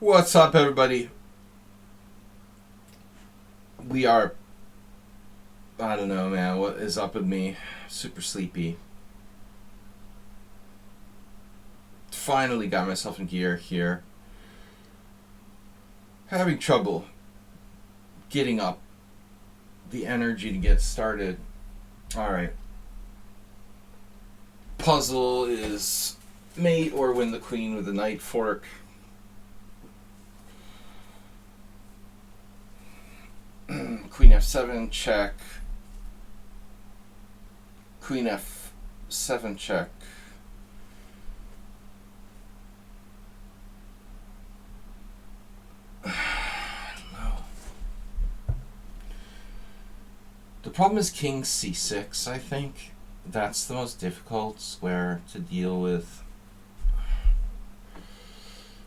What's up, everybody? We are... I don't know, man. What is up with me? Super sleepy. Finally got myself in gear here. Having trouble getting up the energy to get started. Alright. Puzzle is mate or win the queen with a knight fork. Queen f7 check. Queen f7 check. I don't know. The problem is king c6, I think. That's the most difficult square to deal with.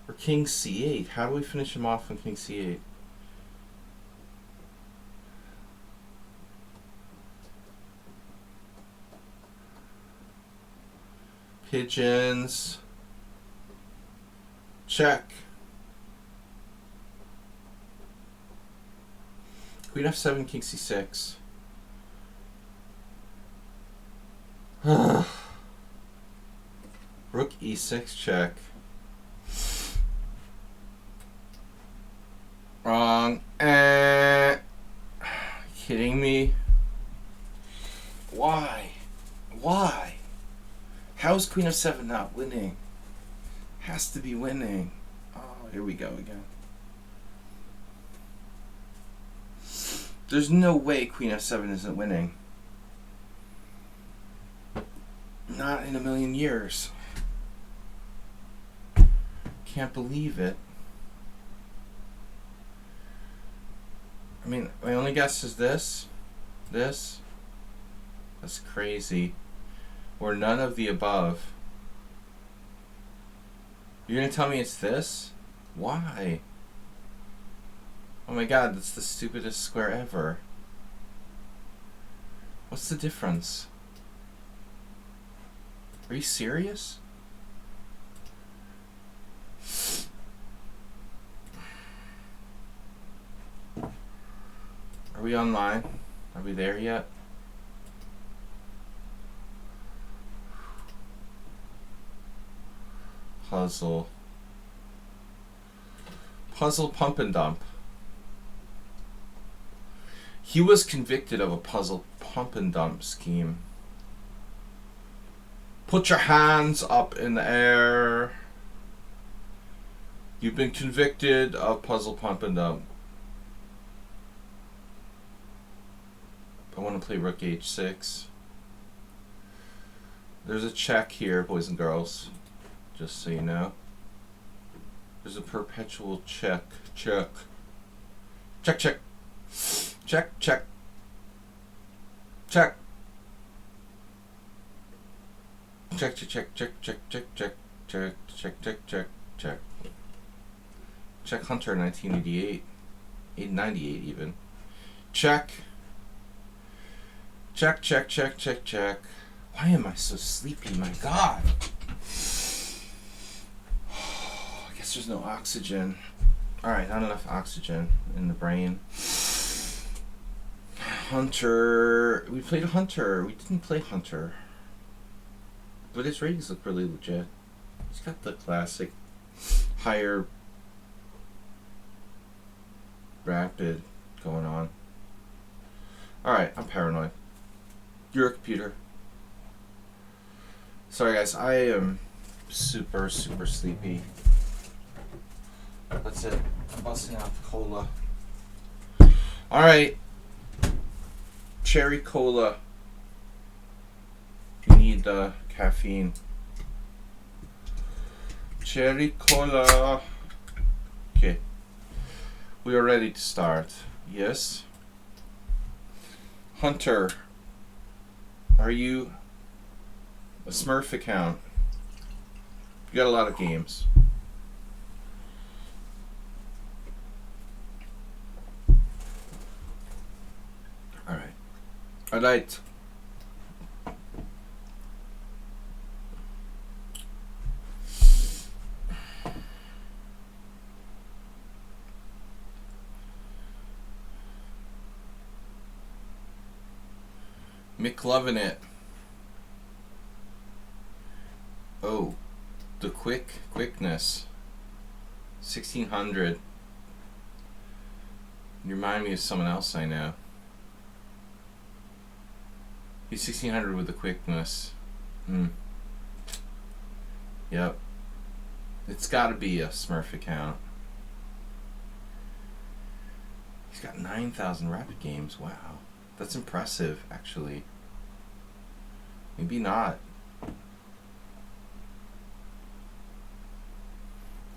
Or king c8. How do we finish him off on king c8? Pigeons. Check. Queen f7, king c6. Rook e6 check. Wrong. Kidding me? Why? Why? How's queen f7 not winning? Has to be winning. Oh, here we go again. There's no way queen f7 isn't winning. Not in a million years. Can't believe it. I mean, my only guess is this. This. That's crazy. Or none of the above. You're gonna tell me it's this? Why? Oh my god, that's the stupidest square ever. What's the difference? Are you serious? Are we online? Are we there yet? Puzzle. Puzzle pump and dump. He was convicted of a puzzle pump and dump scheme. Put your hands up in the air. You've been convicted of puzzle pump and dump. I want to play rook h6. There's a check here, boys and girls. Just so you know. There's a perpetual check. Check. Check, check. Check, check. Check. Check, check, check, check, check, check, check, check, check, check, check, check. Check Hunter 1988. 898 even. Check. Check, check, check, check, check. Why am I so sleepy? My god. I guess there's no oxygen. Alright, not enough oxygen in the brain. Hunter. We played Hunter. We didn't play Hunter. But his ratings look really legit. He's got the classic higher rapid going on. Alright, I'm paranoid. You're a computer. Sorry guys, I am super sleepy. That's it. I'm busting out the cola. Alright. Cherry cola. You need the caffeine. Cherry cola. Okay. We are ready to start. Yes. Hunter. Are you a Smurf account? You got a lot of games. Alright. Alright. McLovin' it. Oh, the quickness. 1600. You remind me of someone else I know. He's 1600 with the quickness. Yep. It's got to be a Smurf account. He's got 9,000 rapid games. Wow. That's impressive, actually. Maybe not.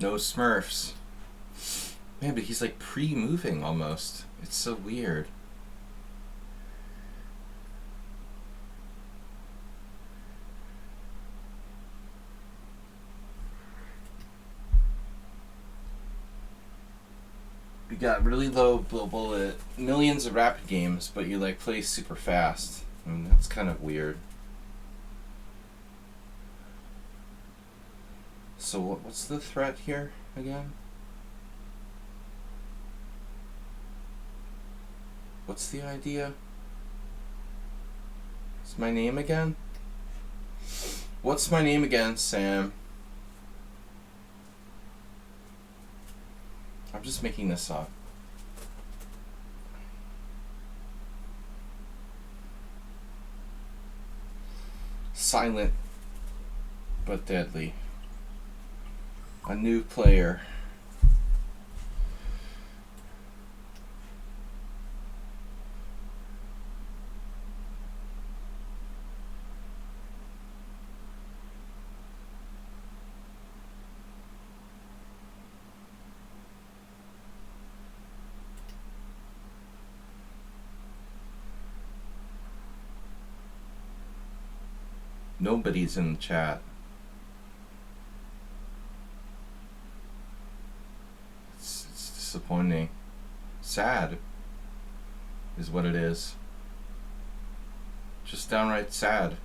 No Smurfs. Man, but he's like pre-moving almost. It's so weird. You got really low bullet, millions of rapid games, but you like play super fast. I mean, that's kind of weird. So what's the threat here again? What's the idea? What's my name again? What's my name again, Sam? I'm just making this up. Silent but deadly. A new player. Nobody's in the chat. It's disappointing. Sad is what it is. Just downright sad.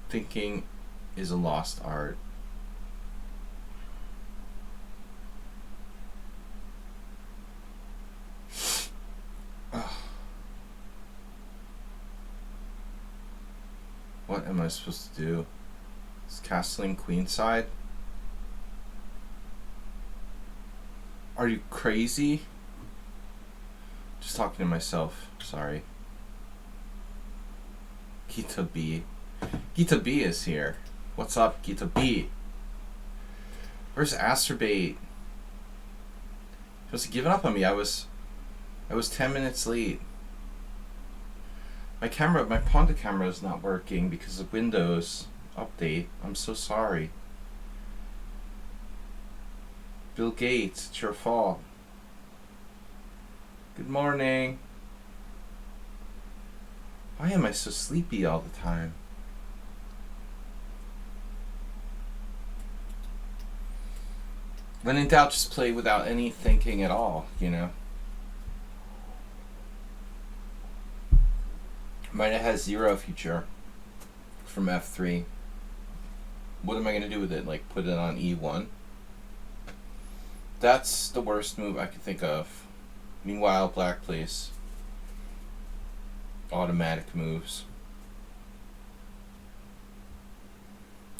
Thinking is a lost art. What am I supposed to do? Is castling queenside? Are you crazy? Just talking to myself. Sorry. Gita B. Gita B is here. What's up, Gita B? Where's Asterbait? He must have given up on me. I was 10 minutes late. My Ponda camera is not working because of Windows update. I'm so sorry. Bill Gates, it's your fault. Good morning. Why am I so sleepy all the time? When in doubt, just play without any thinking at all, you know? Might have has 0 future from F3. What am I going to do with it? Like, put it on E1? That's the worst move I could think of. Meanwhile, black plays automatic moves.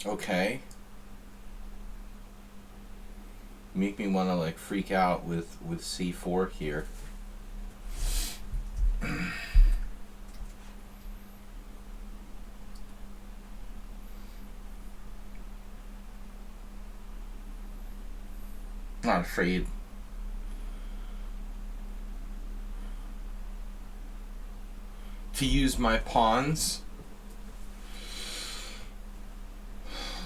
Okay. Make me want to, like, freak out with C4 here. Not afraid. To use my pawns.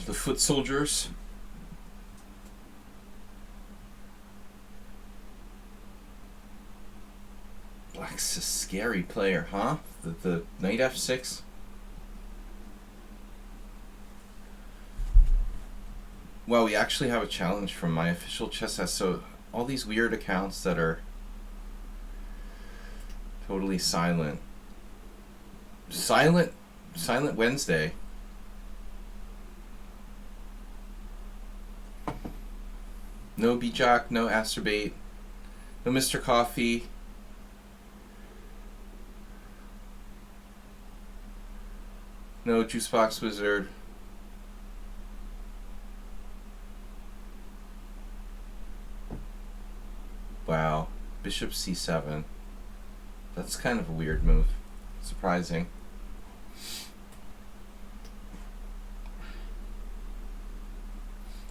The foot soldiers. Black's a scary player, huh? The knight F6. Well, we actually have a challenge from my official chess set. So all these weird accounts that are totally silent. Silent Wednesday. No B-Jock, no Asterbait, no Mr. Coffee. No Juicebox Wizard. Wow. Bishop C7. That's kind of a weird move. Surprising.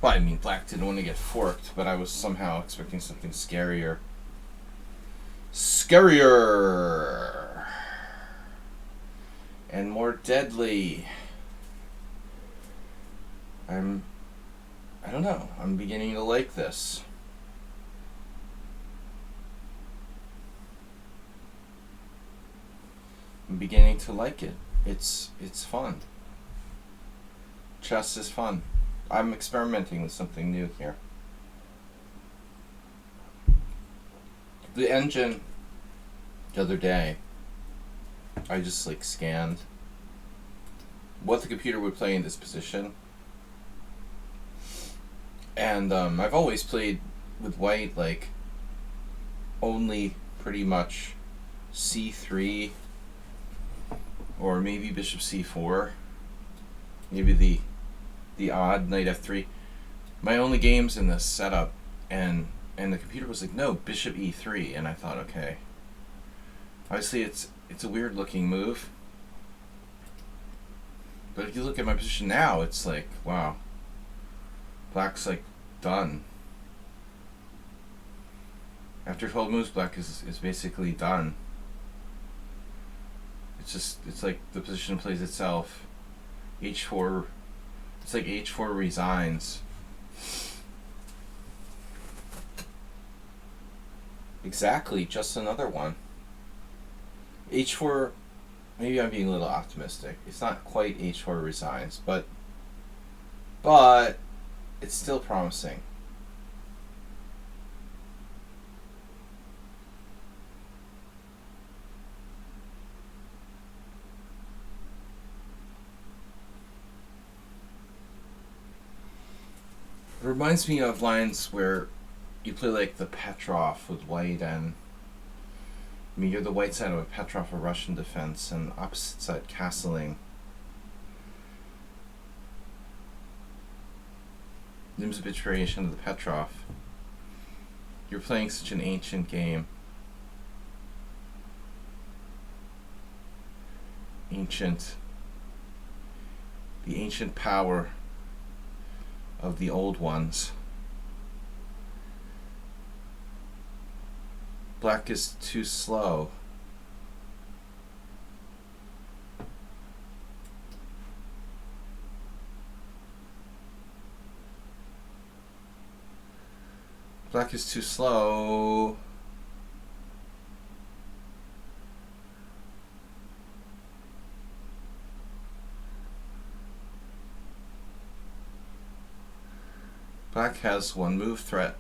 Well, I mean, black didn't want to get forked, but I was somehow expecting something scarier. Scarier! And more deadly. I don't know. I'm beginning to like this. I'm beginning to like it. It's fun. Chess is fun. I'm experimenting with something new here. The engine the other day, I just like scanned what the computer would play in this position. And I've always played with white like only pretty much C3 or maybe bishop C4, maybe the odd knight F3. My only games in this setup, and the computer was like, no, bishop E3, and I thought, okay. Obviously, it's a weird looking move, but if you look at my position now, it's like, wow, black's like done. After 12 moves, black is basically done. It's like the position plays itself. H4, it's like H4 resigns. Exactly, just another one. H4, maybe I'm being a little optimistic. It's not quite H4 resigns, but it's still promising. It reminds me of lines where you play like the Petrov with white, and I mean, you're the white side of a Petrov, a Russian defense, and opposite side castling. Nimzovich variation of the Petrov. You're playing such an ancient game. The ancient power of the old ones. Black is too slow. Black is too slow. Black has one move threat.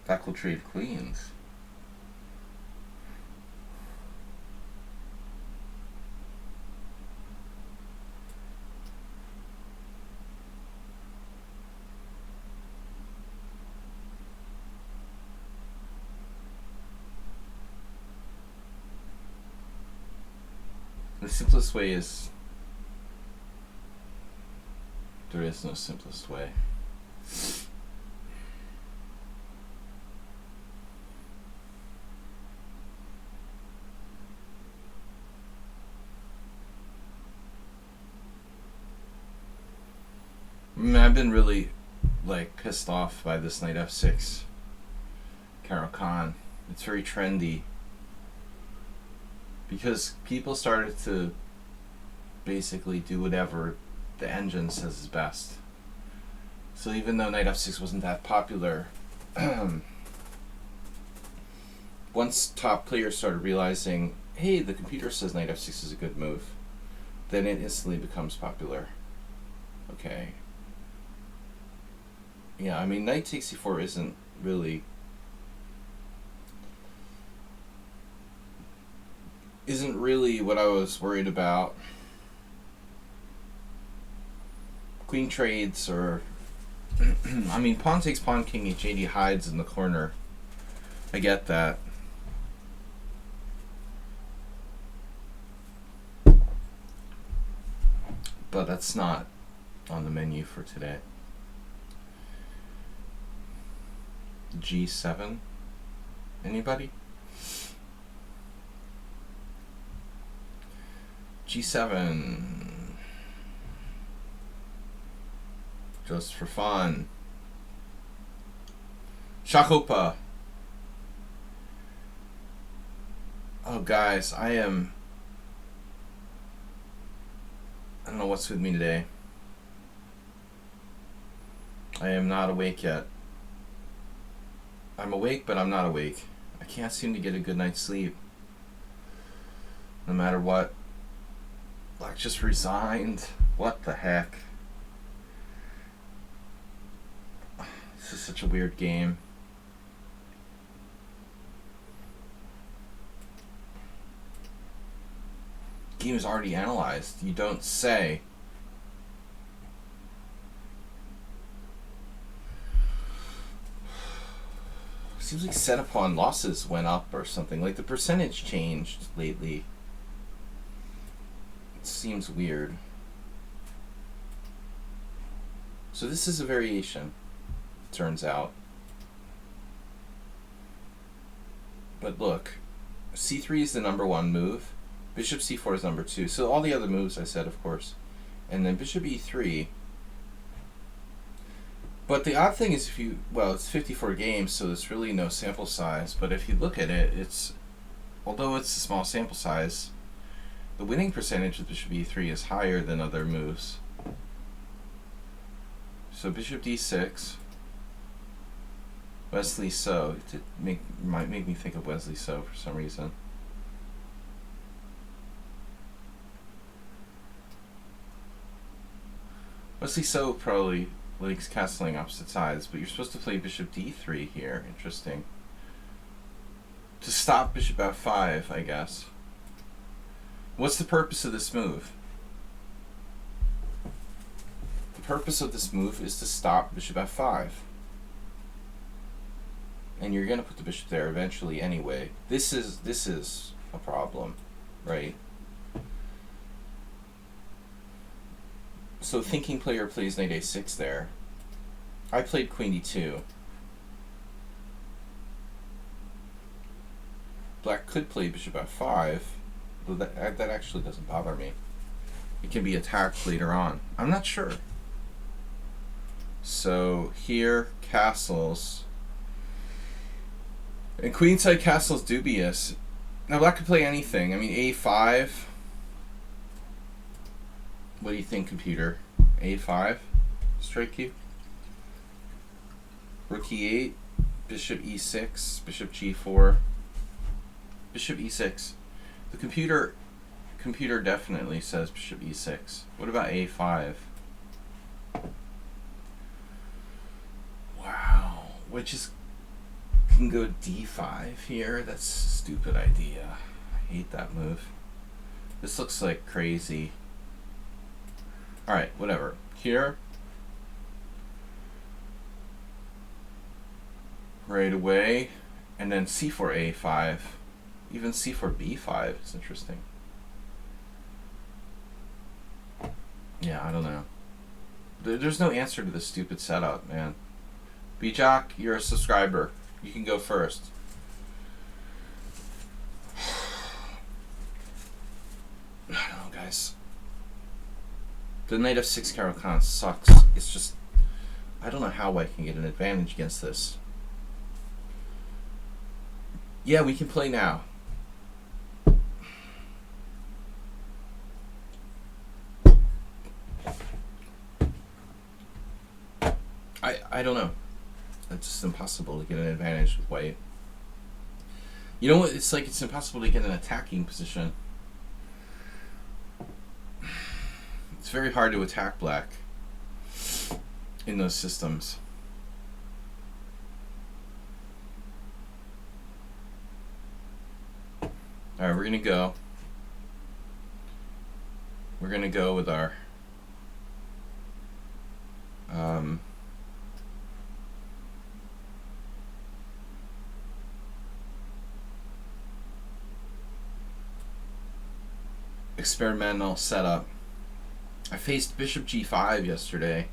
Black will trade queens. The simplest way is... There is no simplest way. I mean, I've been really like pissed off by this knight f6 Caro-Kann. It's very trendy because people started to basically do whatever the engine says is best. So even though knight f6 wasn't that popular, once top players started realizing, hey, the computer says knight f6 is a good move, then it instantly becomes popular. Okay. Yeah, I mean, knight takes c4 isn't really... isn't really what I was worried about. Queen trades or I mean, pawn takes pawn, king h8, he hides in the corner. I get that. But that's not on the menu for today. G7? Anybody? G7. Just for fun. Shakopa. Oh, guys, I don't know what's with me today. I am not awake yet. I'm awake, but I'm not awake. I can't seem to get a good night's sleep. No matter what. Black just resigned. What the heck? This is such a weird game. Game is already analyzed. You don't say. Seems like set upon losses went up or something. Like the percentage changed lately. It seems weird. So this is a variation, turns out. But look, c3 is the number one move. Bishop c4 is number two. So all the other moves I said, of course. And then bishop e3. But the odd thing is if you, well, it's 54 games, so there's really no sample size. But if you look at it, it's, although it's a small sample size, the winning percentage with bishop e3 is higher than other moves. So bishop d6. Wesley So. It might make me think of Wesley So for some reason. Wesley So probably likes castling opposite sides, but you're supposed to play bishop d3 here. Interesting. To stop bishop f5, I guess. What's the purpose of this move? The purpose of this move is to stop bishop f5. And you're going to put the bishop there eventually anyway. This is a problem, right? So thinking player plays knight a6 there. I played queen d2. Black could play bishop f5, but that actually doesn't bother me. It can be attacked later on. I'm not sure. So here, castles. And queenside castle's dubious. Now black could play anything. I mean, a5. What do you think, computer? a5? Strike you? Rook e8, bishop e6, bishop g4, bishop e6. The computer definitely says bishop e6. What about a5? Wow, which is can go d5 here. That's a stupid idea. I hate that move. This looks like crazy. Alright, whatever. Here. Right away. And then c4 a5. Even c4 b5 is interesting. Yeah, I don't know. There's no answer to this stupid setup, man. B-Jock, you're a subscriber. You can go first. I don't know, guys. The knight f6 Caro-Kann sucks. It's just, I don't know how I can get an advantage against this. Yeah, we can play now. I don't know. It's just impossible to get an advantage with white. You know what? It's like it's impossible to get an attacking position. It's very hard to attack black in those systems. Alright, we're gonna go. we're gonna go with our experimental setup. I faced bishop g5 yesterday,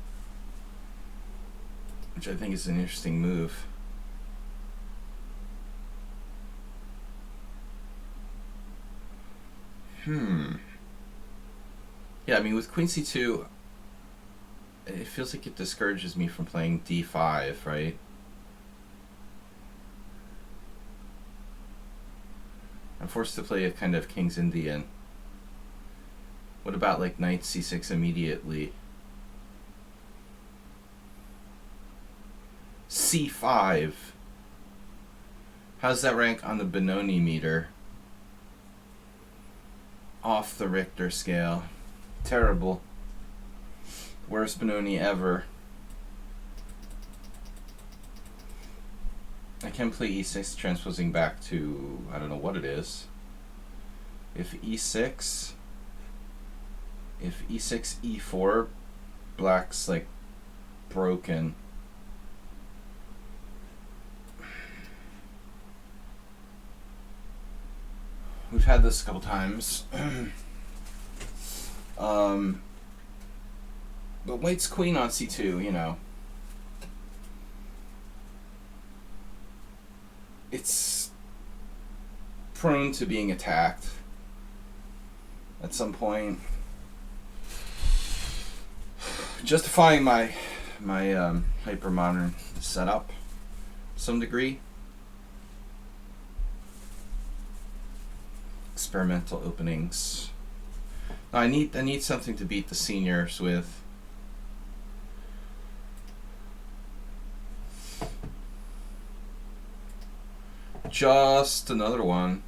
which I think is an interesting move. Yeah, I mean, with queen c2, it feels like it discourages me from playing d5, right? I'm forced to play a kind of King's Indian. What about like knight c6 immediately? c5. How's that rank on the Benoni meter? Off the Richter scale. Terrible. Worst Benoni ever. I can play e6 transposing back to, I don't know what it is. If e6, e4, black's like broken. We've had this a couple times. But white's queen on c2, you know. It's prone to being attacked at some point. Justifying my hyper modern setup to some degree. Experimental openings. Now I need something to beat the seniors with. Just another one.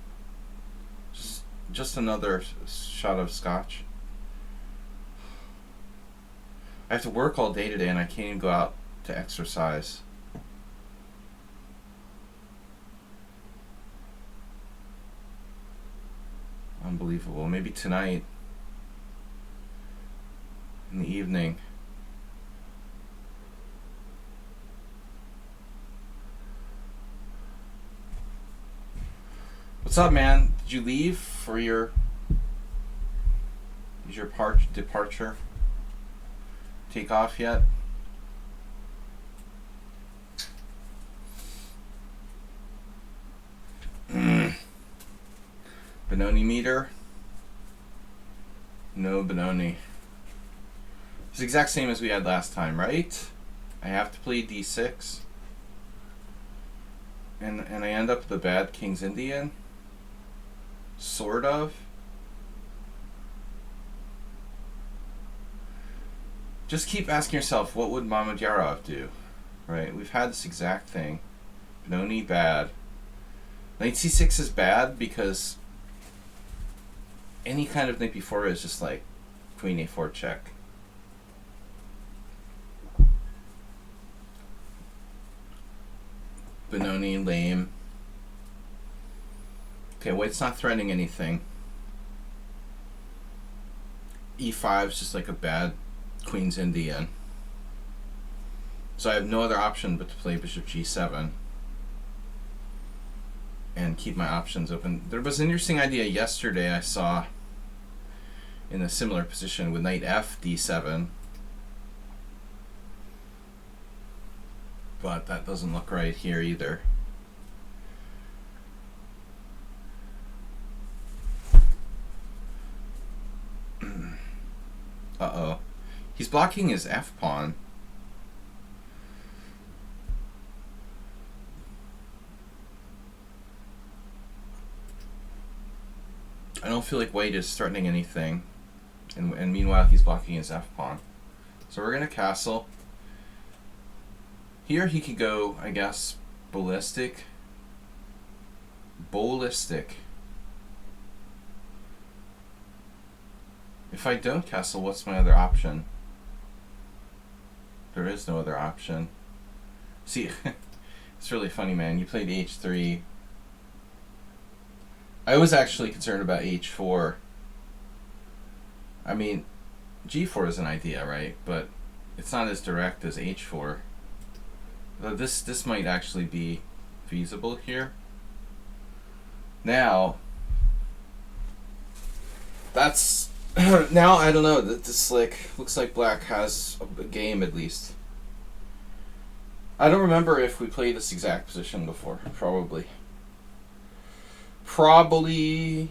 Just another shot of scotch. I have to work all day today and I can't even go out to exercise. Unbelievable. Maybe tonight in the evening. What's up, man? Did you leave for your departure take off yet? Benoni meter? No Benoni. It's the exact same as we had last time, right? I have to play d6. And I end up with a bad King's Indian? Sort of. Just keep asking yourself, what would Mamedyarov do? Right? We've had this exact thing. Benoni bad. Knight c6 is bad because any kind of knight before is just like queen a4 check. Benoni lame. Okay, white's not threatening anything. e5 is just like a bad Queen's Indian. So I have no other option but to play bishop g7 and keep my options open. There was an interesting idea yesterday I saw in a similar position with knight f d7, but that doesn't look right here either. Uh-oh. He's blocking his f-pawn. I don't feel like white is threatening anything. And meanwhile, he's blocking his f-pawn. So we're going to castle. Here he could go, I guess, ballistic. Ballistic. If I don't castle, what's my other option? There is no other option. See, it's really funny, man. You played h3. I was actually concerned about h4. I mean, g4 is an idea, right? But it's not as direct as h4. Though this might actually be feasible here. Now, that's now I don't know. This looks like black has a game at least. I don't remember if we played this exact position before. Probably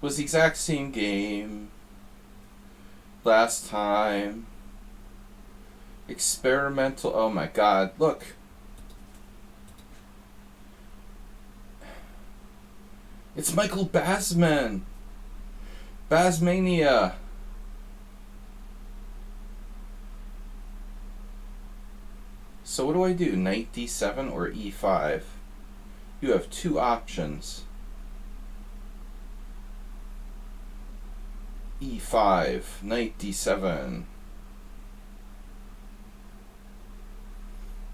was the exact same game last time. Experimental. Oh my god, look. It's Michael Basman. Basmania. So what do I do? Knight d7 or e5? You have two options. e5, knight d7.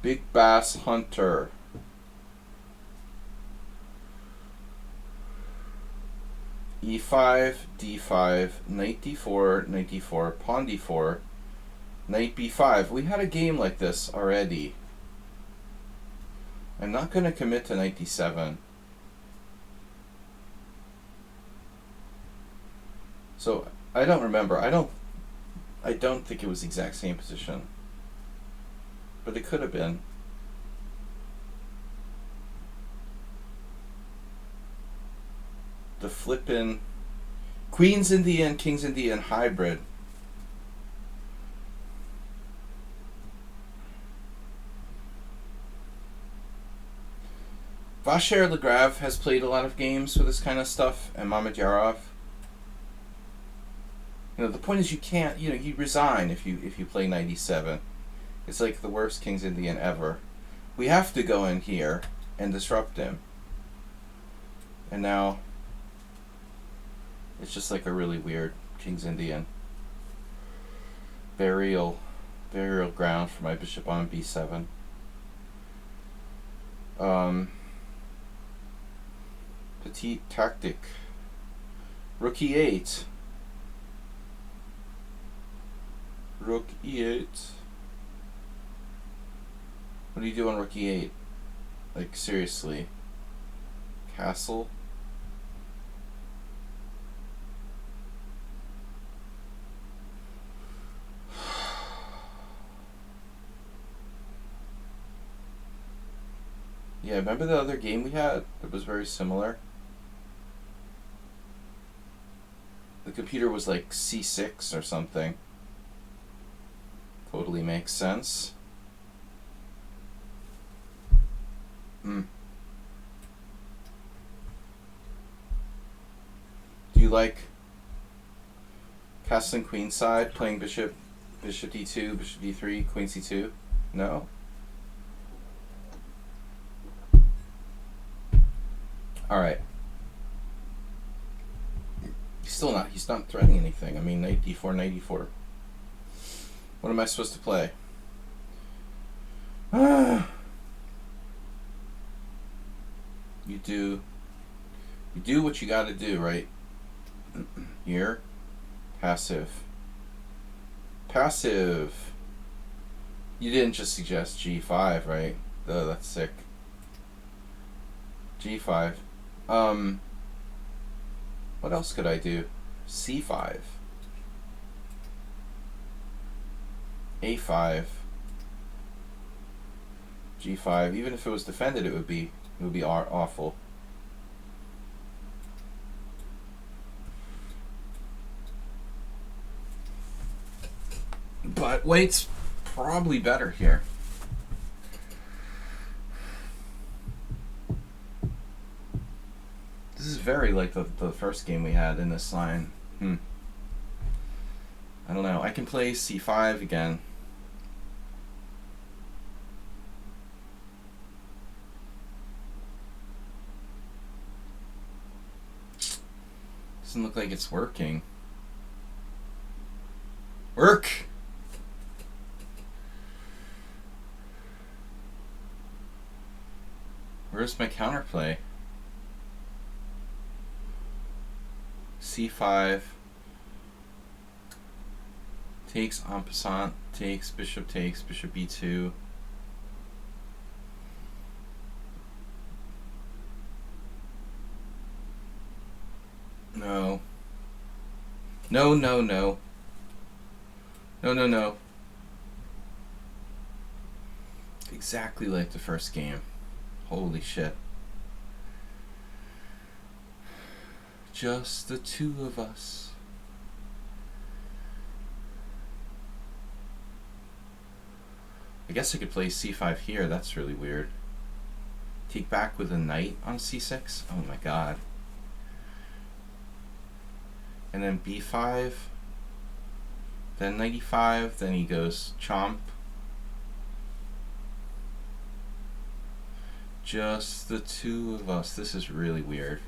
Big Bass Hunter. e5, d5, knight d4, knight d4, pawn d4, knight b5. We had a game like this already. I'm not going to commit to knight d7. So I don't remember. I don't think it was the exact same position. But it could have been. The flippin' Queen's Indian, King's Indian hybrid. Vasher Legrave has played a lot of games with this kind of stuff, and Mamedyarov. You know, the point is you can't, you resign if you play 97. It's like the worst King's Indian ever. We have to go in here and disrupt him. And now it's just like a really weird King's Indian. Burial ground for my bishop on b7. Petite tactic. Rook e8. Rook e8. What do you do on rook e8? Like, seriously. Castle? Yeah, remember the other game we had that was very similar? The computer was like c6 or something. Totally makes sense. Do you like castling queenside, playing bishop d2, bishop d3, queen c2? No? Alright. He's not threatening anything. I mean, knight d4, knight e4. What am I supposed to play? You do what you gotta do, right? Here. Passive. You didn't just suggest g5, right? Ugh, that's sick. g5. What else could I do? c5. a5. g5. Even if it was defended, it would be awful. But white's probably better here. This is very like the first game we had in this line. I don't know. I can play c5 again. Doesn't look like it's working. Work! Where's my counterplay? c5. Takes en passant, takes, bishop b2. No. No, no, no. No, no, no. Exactly like the first game. Holy shit. Just the two of us. I guess I could play c5 here. That's really weird. Take back with a knight on c6? Oh my god. And then b5. Then knight e5. Then he goes chomp. Just the two of us. This is really weird.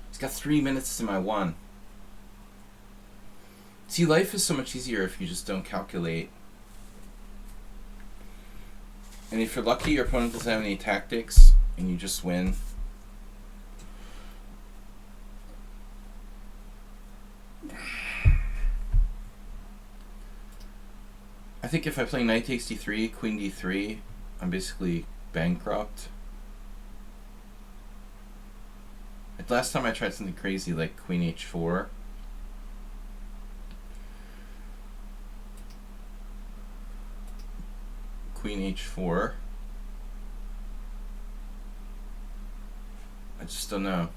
He's got 3 minutes to my 1. See, life is so much easier if you just don't calculate. And if you're lucky, your opponent doesn't have any tactics, and you just win. I think if I play knight takes d3, queen d3, I'm basically bankrupt. Like last time I tried something crazy like queen h4. Queen h4. I just don't know.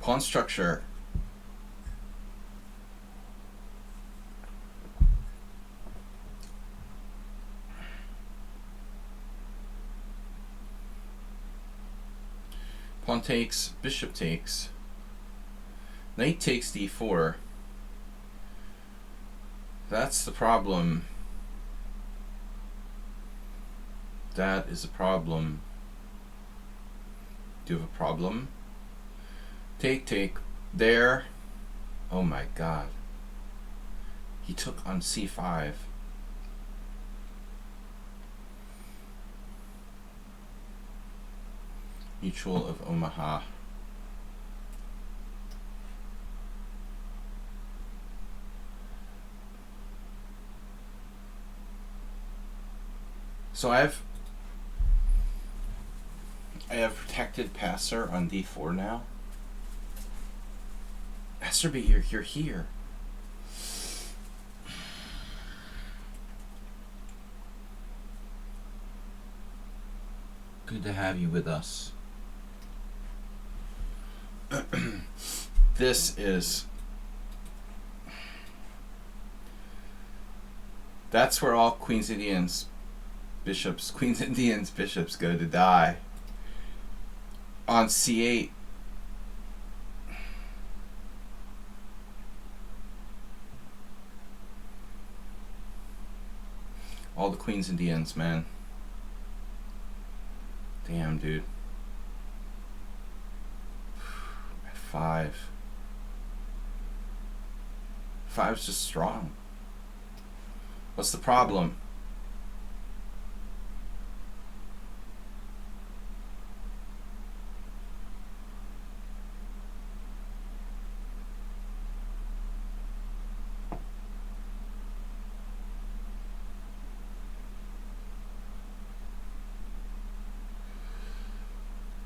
Pawn structure. Pawn takes, bishop takes. Knight takes d4. That's the problem. That is a problem. Do you have a problem? Take, take. There. Oh my god. He took on c5. Mutual of Omaha. So I have protected passer on d4 now. Passer, you're here. Good to have you with us. That's where all Queens Indians bishops go to die. On c8. All the Queens Indians, man. Damn, dude. At 5. 5's just strong. What's the problem?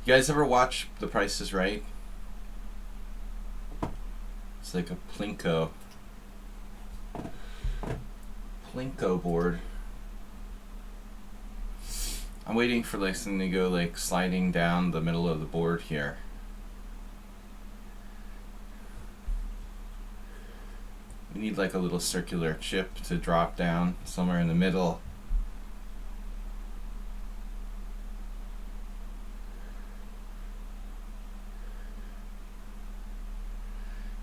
You guys ever watch The Price is Right? It's like a Plinko board. I'm waiting for like something to go like sliding down the middle of the board here. We need like a little circular chip to drop down somewhere in the middle.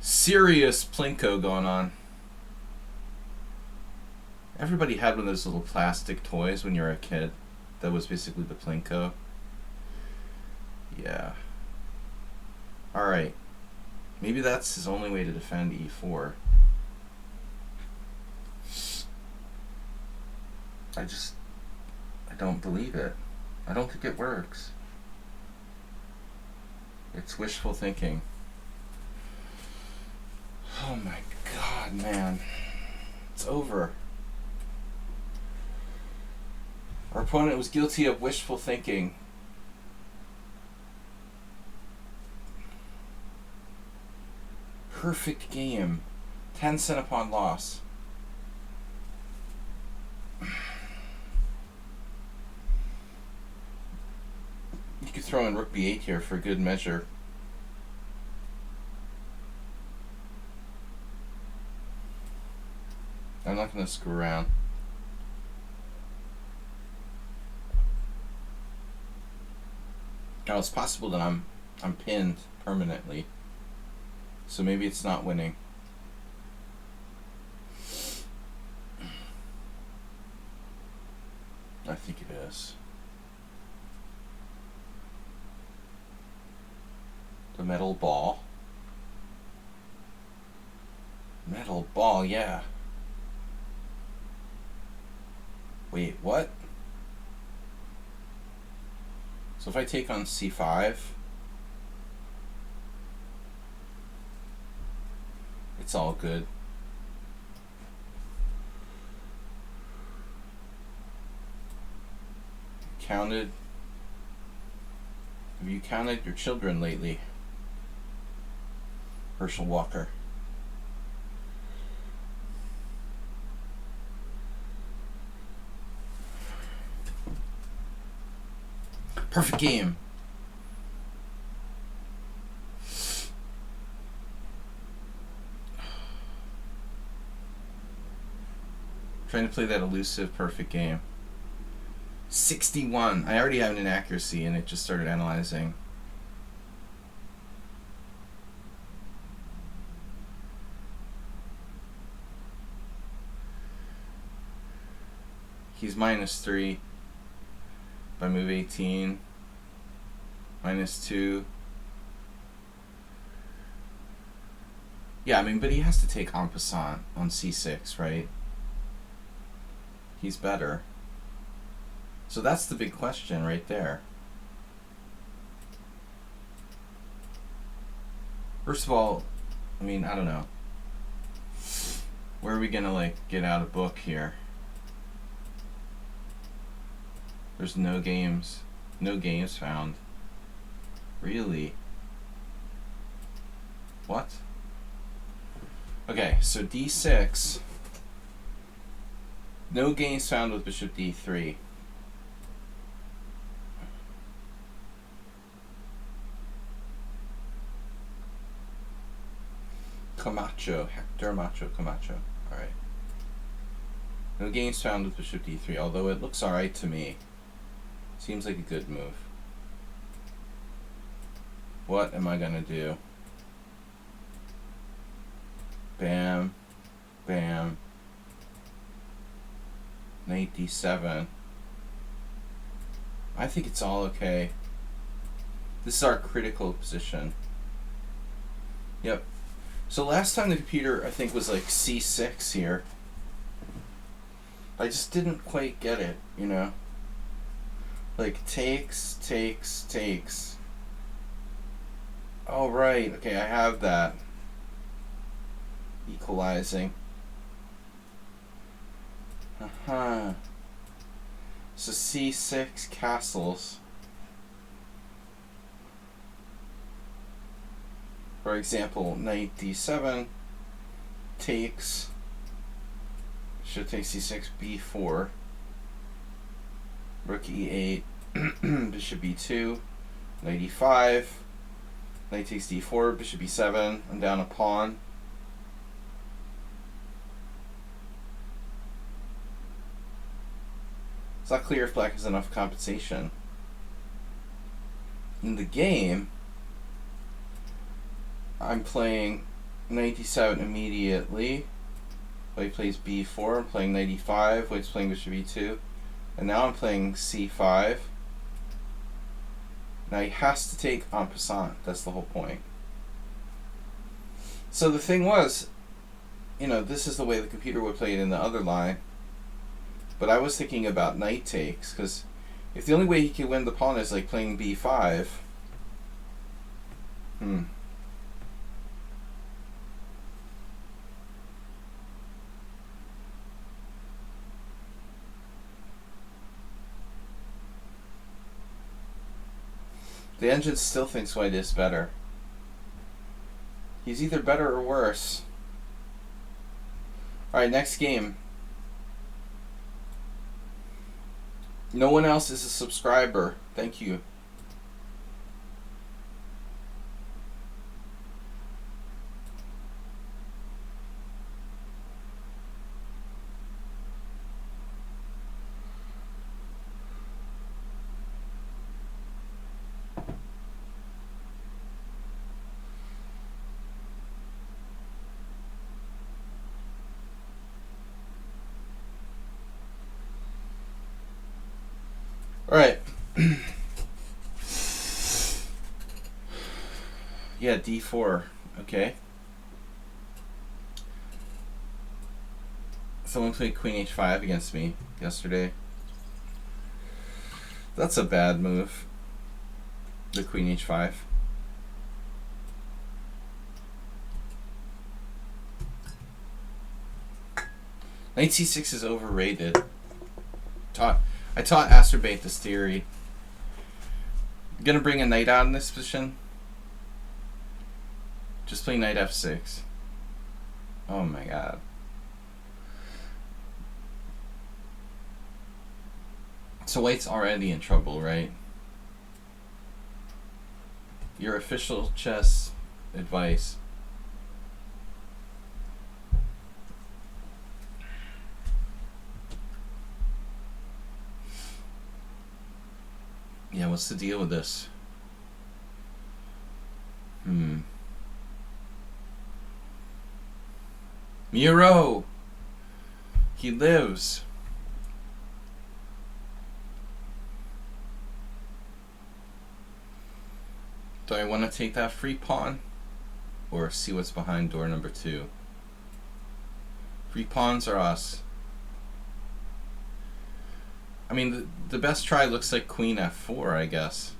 Serious Plinko going on. Everybody had one of those little plastic toys when you were a kid. That was basically the Plinko. Yeah. Alright. Maybe that's his only way to defend e4. I don't believe it. I don't think it works. It's wishful thinking. Oh my god, man. It's over. Our opponent was guilty of wishful thinking. Perfect game. 10 cent upon loss. You could throw in rook b8 here for good measure. I'm not going to screw around. Now it's possible that I'm pinned permanently. So maybe it's not winning. I think it is. The metal ball. Metal ball, yeah. Wait, what? So if I take on c5, it's all good. Counted? Have you counted your children lately? Herschel Walker. Perfect game. Trying to play that elusive perfect game. 61. I already have an inaccuracy and it just started analyzing. He's -3 by move 18. -2. Yeah, I mean, but he has to take en passant on c6, right? He's better. So that's the big question right there. First of all, I mean, I don't know. Where are we gonna like get out a book here? There's no games found. Really? What? Okay, so d6. No games found with bishop d3. Hector Macho Camacho. Alright. No games found with bishop d3, although it looks alright to me. Seems like a good move. What am I gonna do? Bam. Bam. Knight d7. I think it's all okay. This is our critical position. Yep. So last time the computer, I think, was like c6 here. I just didn't quite get it, you know? Like, takes. Oh, right. Okay, I have that. Equalizing. So c6 castles. For example, knight d7 takes. Should take c6, b4. Rook e8. Bishop b2. Knight e5. Knight takes d4. Bishop b7. I'm down a pawn. It's not clear if black has enough compensation. In the game, I'm playing knight d7 immediately. White plays b4. I'm playing knight e5. White's playing bishop e2. And now I'm playing c5. Now he has to take en passant. That's the whole point. So the thing was, you know, this is the way the computer would play it in the other line. But I was thinking about knight takes, because if the only way he can win the pawn is like playing b5, The engine still thinks white is better. He's either better or worse. Alright, next game. No one else is a subscriber. Thank you. Alright. Yeah, d4. Okay. Someone played queen h5 against me yesterday. That's a bad move. The queen h5. Knight c6 is overrated. I taught Asterbate this theory. I'm gonna bring a knight out in this position. Just play knight f6. Oh my god. So white's already in trouble, right? Your official chess advice. Yeah, what's the deal with this? Miro! He lives. Do I want to take that free pawn? Or see what's behind door number 2? Free pawns are us. I mean, the best try looks like queen f4, I guess.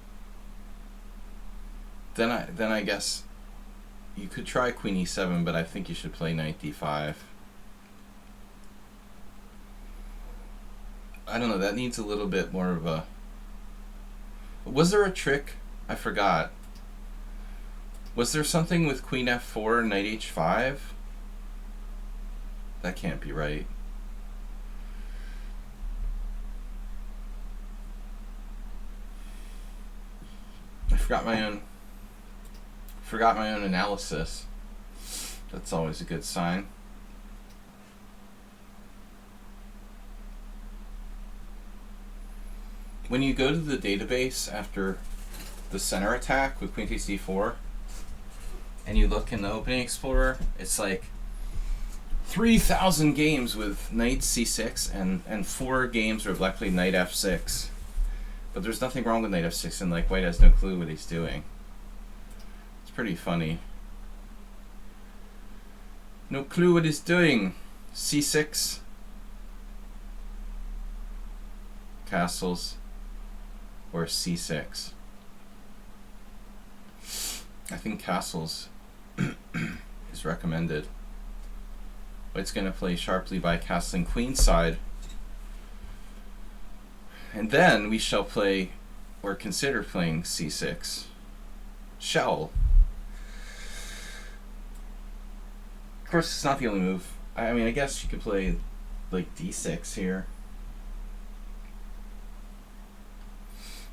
Then I guess you could try queen e7, but I think you should play knight d5. I don't know, that needs a little bit more of a... Was there a trick? I forgot. Was there something with queen f4, knight h5? That can't be right. I forgot my own analysis. That's always a good sign. When you go to the database after the center attack with queen takes d4, and you look in the opening explorer, it's like 3,000 games with knight c6 and 4 games where black played knight f6. But there's nothing wrong with knight f6, and like white has no clue what he's doing. It's pretty funny. No clue what he's doing. c6. Castles. Or c6. I think castles is recommended. White's going to play sharply by castling queenside. And then we shall play, or consider playing c6. Shall. Of course, it's not the only move. I mean, I guess you could play like d6 here.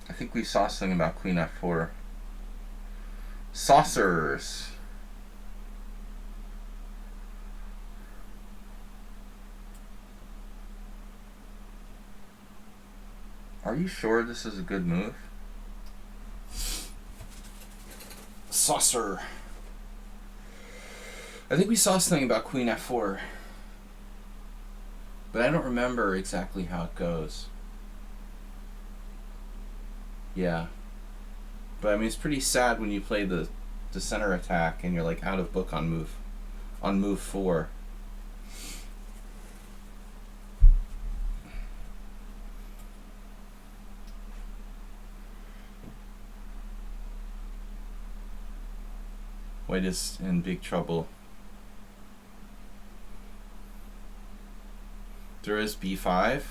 I think we saw something about queen f4. Saucers. Are you sure this is a good move? Saucer. I think we saw something about queen f4. But I don't remember exactly how it goes. Yeah. But I mean, it's pretty sad when you play the center attack and you're like out of book on move 4. White is in big trouble. There is b5.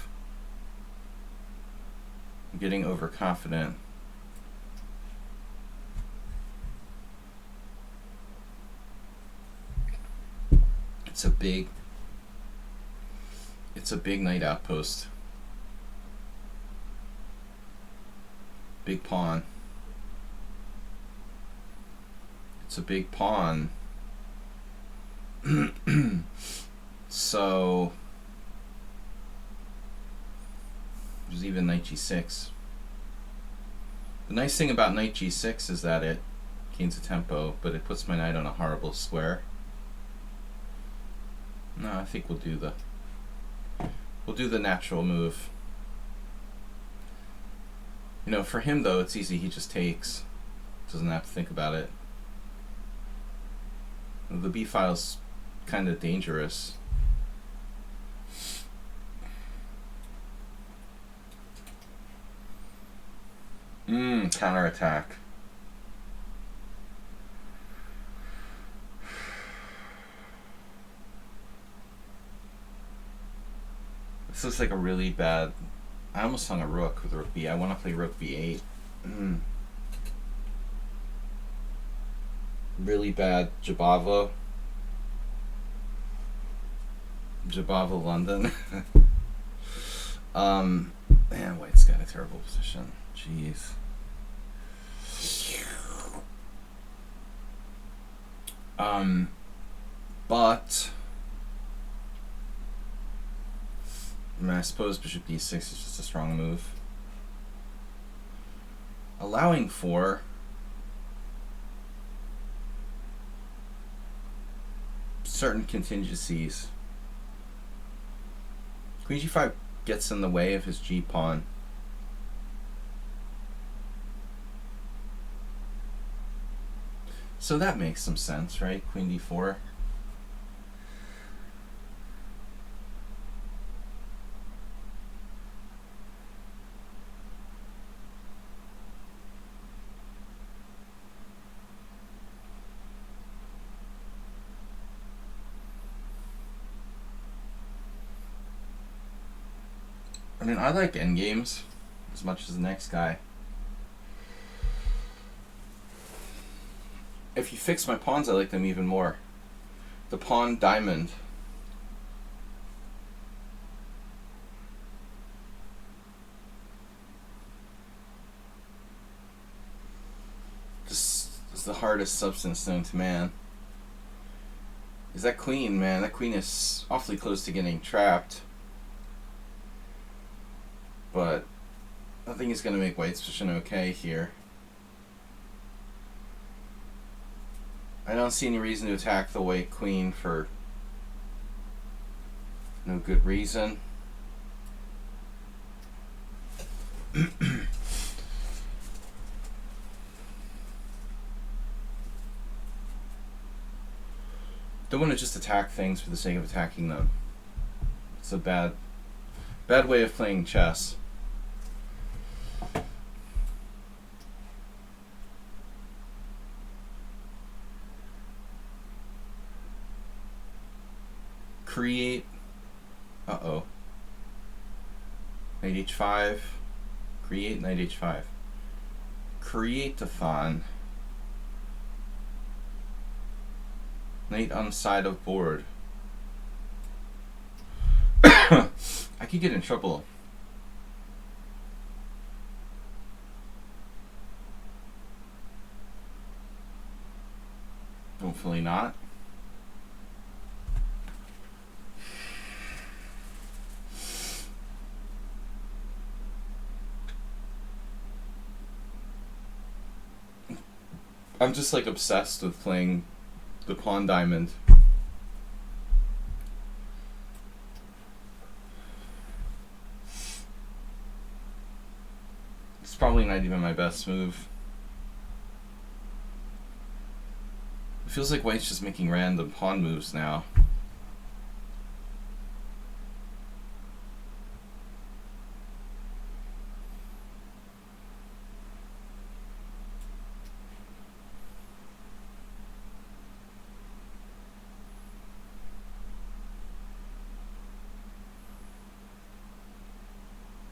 I'm getting overconfident. It's a big knight outpost. Big pawn. It's a big pawn. So there's even knight g6. The nice thing about knight g6 is that it gains a tempo, but it puts my knight on a horrible square. No, I think we'll do the natural move. You know, for him though, it's easy. He just takes. Doesn't have to think about it. The b file's kind of dangerous. Counterattack. This looks like a really bad. I almost hung a rook with rook b. I want to play rook b8. Really bad Jabavo. Jabavo London. Man, White's got a terrible position. Jeez. But I mean, I suppose bishop d6 is just a strong move. Allowing for certain contingencies. Queen g5 gets in the way of his g pawn. So that makes some sense, right? Queen d4. I mean, I like endgames as much as the next guy. If you fix my pawns, I like them even more. The pawn diamond. This is the hardest substance known to man. Is that queen, man? That queen is awfully close to getting trapped. But I think he's going to make White's position okay here. I don't see any reason to attack the white queen for no good reason. Don't want to just attack things for the sake of attacking them. It's a bad way of playing chess. Create. Knight h5. Create knight h5. Create-a-thon. Knight on side of board. I could get in trouble. Hopefully not. I'm just like obsessed with playing the pawn diamond. It's probably not even my best move. It feels like White's just making random pawn moves now.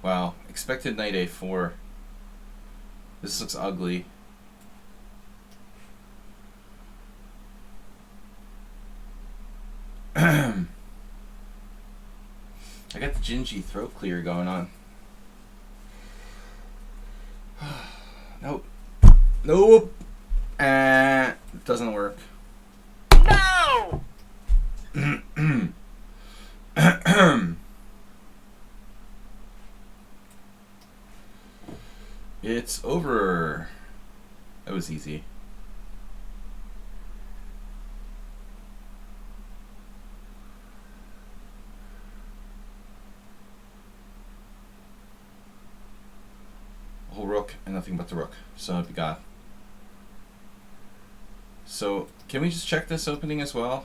Wow, expected knight a4. This looks ugly. I got the Gingy throat clear going on. Nope. Nope. It doesn't work. No! It's over. That was easy. A whole rook and nothing but the rook. So help you God. So can we just check this opening as well?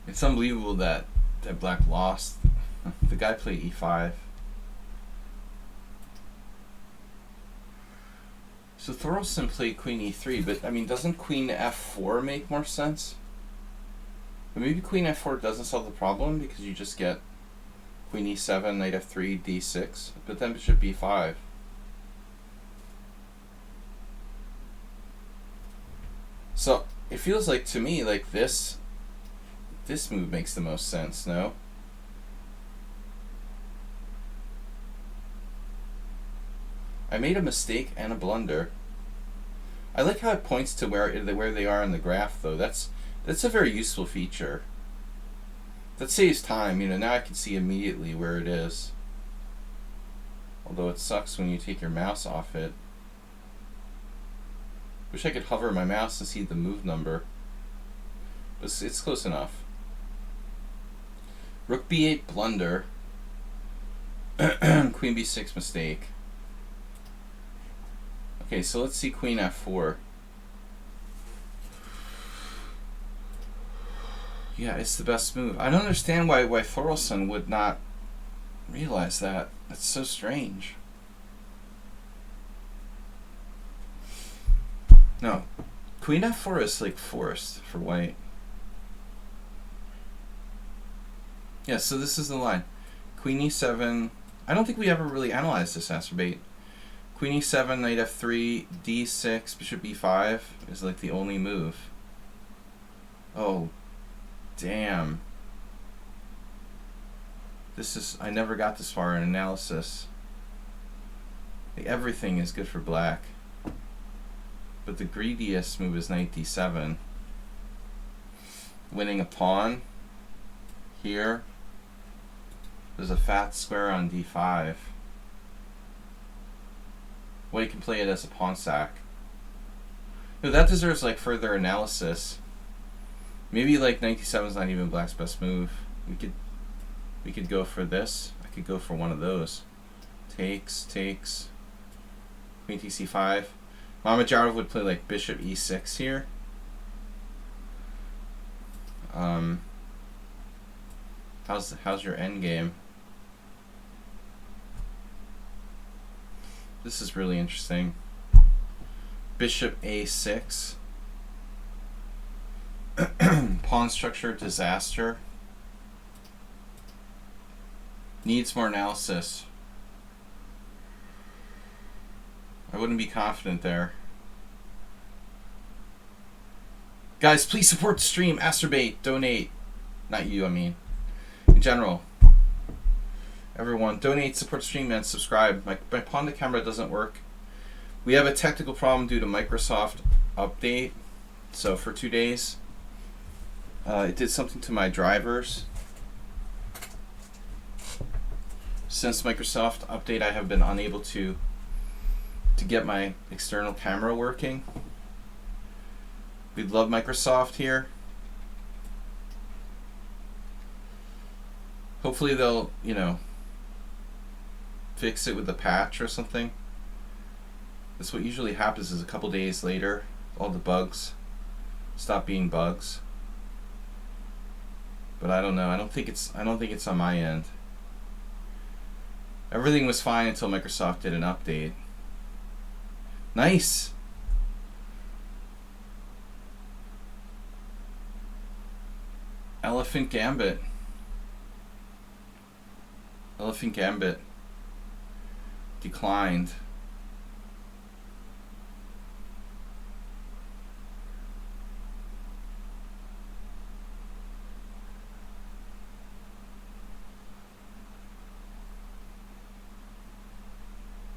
It's unbelievable that black lost. The guy played e5. So Thorolson played queen e3, but I mean, doesn't queen f4 make more sense? But maybe queen f4 doesn't solve the problem because you just get queen e7, knight f3, d6, but then bishop b5. So it feels like to me like this move makes the most sense, no? I made a mistake and a blunder. I like how it points to where they are in the graph, though. That's a very useful feature. That saves time. You know, now I can see immediately where it is. Although it sucks when you take your mouse off it. Wish I could hover my mouse and see the move number. But it's close enough. Rook b8 blunder. Queen b6 mistake. Okay, so let's see queen f4. Yeah, it's the best move. I don't understand why Thorolson would not realize that. That's so strange. No. Queen f4 is like forced for white. Yeah, so this is the line. Queen e7. I don't think we ever really analyzed this Acerbate. Queen e7, knight f3, d6, bishop e5 is like the only move. Oh, damn. This is, I never got this far in analysis. Like, everything is good for black. But the greediest move is knight d7. Winning a pawn here. There's a fat square on d5. White can play it as a pawn sack. No, that deserves like further analysis. Maybe like knight d7 is not even black's best move. We could go for this. I could go for one of those. Takes. Queen tc5. Mamedyarov would play like bishop e6 here. How's your endgame? This is really interesting. Bishop a6. Pawn structure disaster. Needs more analysis. I wouldn't be confident there. Guys, please support the stream. Acerbate, donate. Not you, I mean. In general. Everyone, donate, support the stream, and subscribe. My pawn to camera doesn't work. We have a technical problem due to Microsoft update. So for 2 days, it did something to my drivers. Since Microsoft update, I have been unable to get my external camera working. We'd love Microsoft here. Hopefully they'll, you know, fix it with a patch or something. That's what usually happens, is a couple days later, all the bugs stop being bugs. But I don't know. I don't think it's on my end. Everything was fine until Microsoft did an update. Nice! Elephant Gambit. Elephant Gambit. Declined.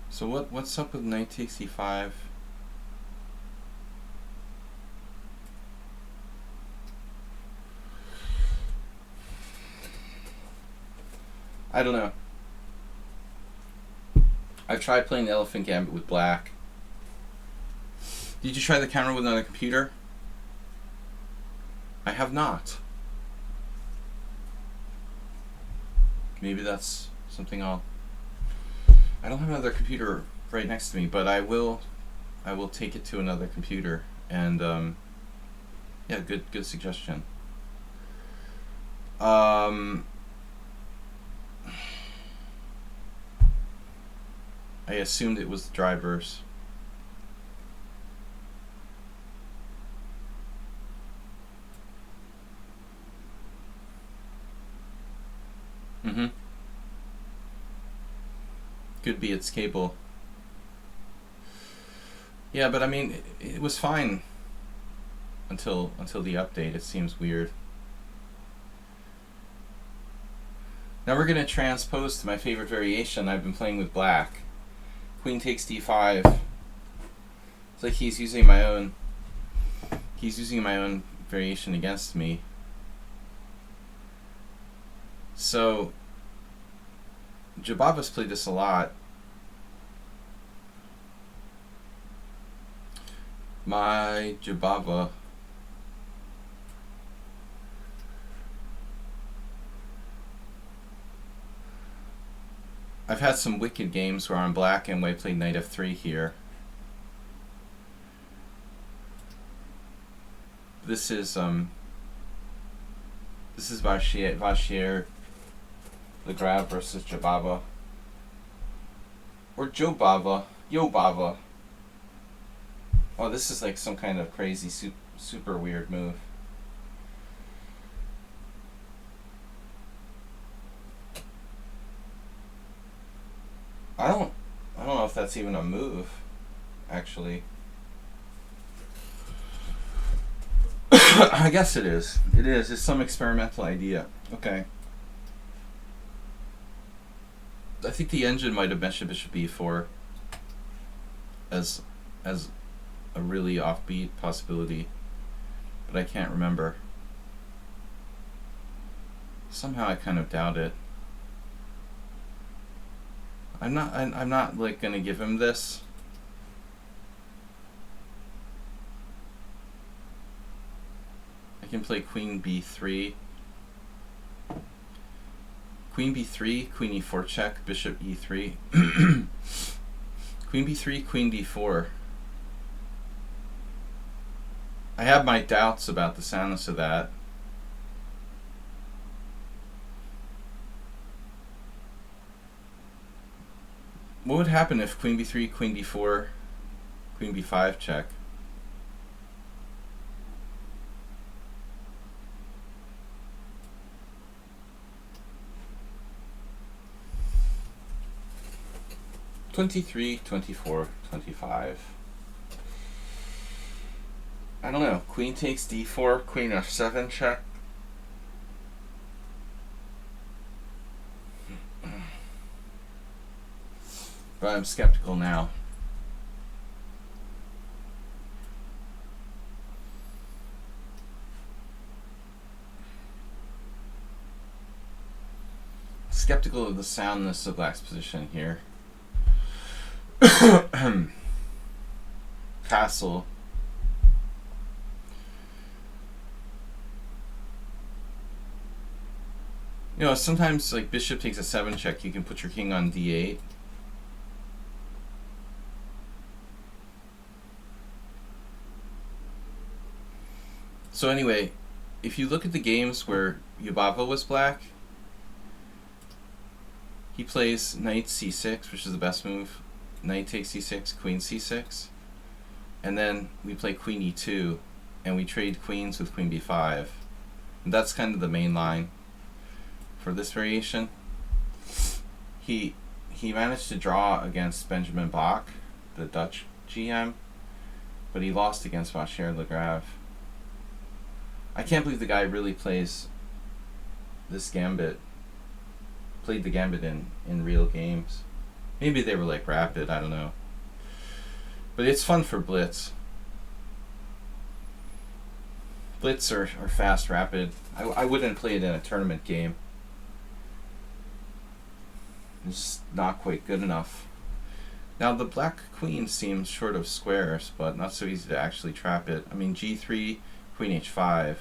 So what's up with knight takes e5? I don't know. I've tried playing the Elephant Gambit with black. Did you try the camera with another computer? I have not. Maybe that's something I don't have another computer right next to me, but I will take it to another computer, and yeah, good suggestion. I assumed it was the drivers. Could be its cable. Yeah, but I mean, it was fine until the update. It seems weird. Now we're gonna transpose to my favorite variation I've been playing with black. Queen takes d5. It's like he's using my own variation against me. So Jabava's played this a lot. My Jabava. I've had some wicked games where I'm black and white played knight f3 here. This is Vachier Legrave versus Jabava. Or Jobava. Yobava. Oh, this is like some kind of crazy super weird move. I don't know if that's even a move, actually. I guess it is. It is. It's some experimental idea. Okay. I think the engine might have mentioned bishop e4 as a really offbeat possibility, but I can't remember. Somehow I kind of doubt it. I'm not like gonna give him this. I can play queen b3. Queen b3, queen e4 check, bishop e3. Queen b3, queen d4. I have my doubts about the soundness of that. What would happen if queen b3, queen d4, queen b5 check? (23, 24, 25). I don't know. Queen takes d4, queen f7 check. But I'm skeptical now. Skeptical of the soundness of black's position here. Castle. You know, sometimes like bishop takes a 7 check, you can put your king on d8. So anyway, if you look at the games where Yubava was black, He plays knight c6, which is the best move. Knight takes c6, queen c6. And then we play queen e2, and we trade queens with queen b5. And that's kind of the main line for this variation. He managed to draw against Benjamin Bach, the Dutch GM, but he lost against Vacher Legrave. I can't believe the guy really plays this gambit, played the gambit in real games. Maybe they were like rapid, I don't know. But it's fun for blitz. Blitz are fast, rapid. I wouldn't play it in a tournament game. It's not quite good enough. Now the black queen seems short of squares, but not so easy to actually trap it. I mean, g3, queen h5.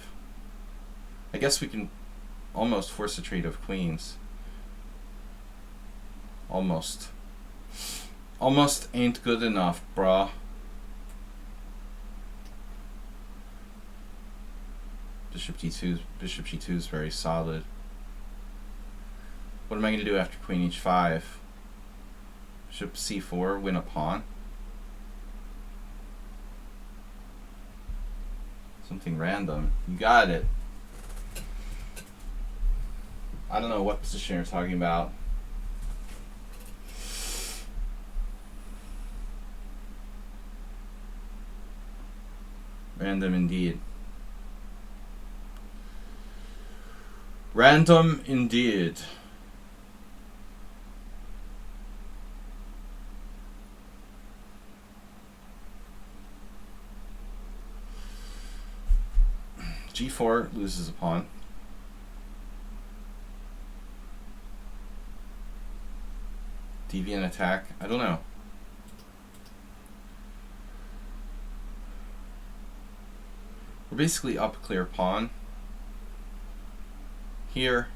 I guess we can almost force a trade of queens. Almost. Almost ain't good enough, brah. Bishop g2 is very solid. What am I going to do after queen h5? Bishop c4, win a pawn. Something random. You got it. I don't know what position you're talking about. Random indeed. Random indeed. g4 loses a pawn. Deviant attack. I don't know. We're basically up clear pawn here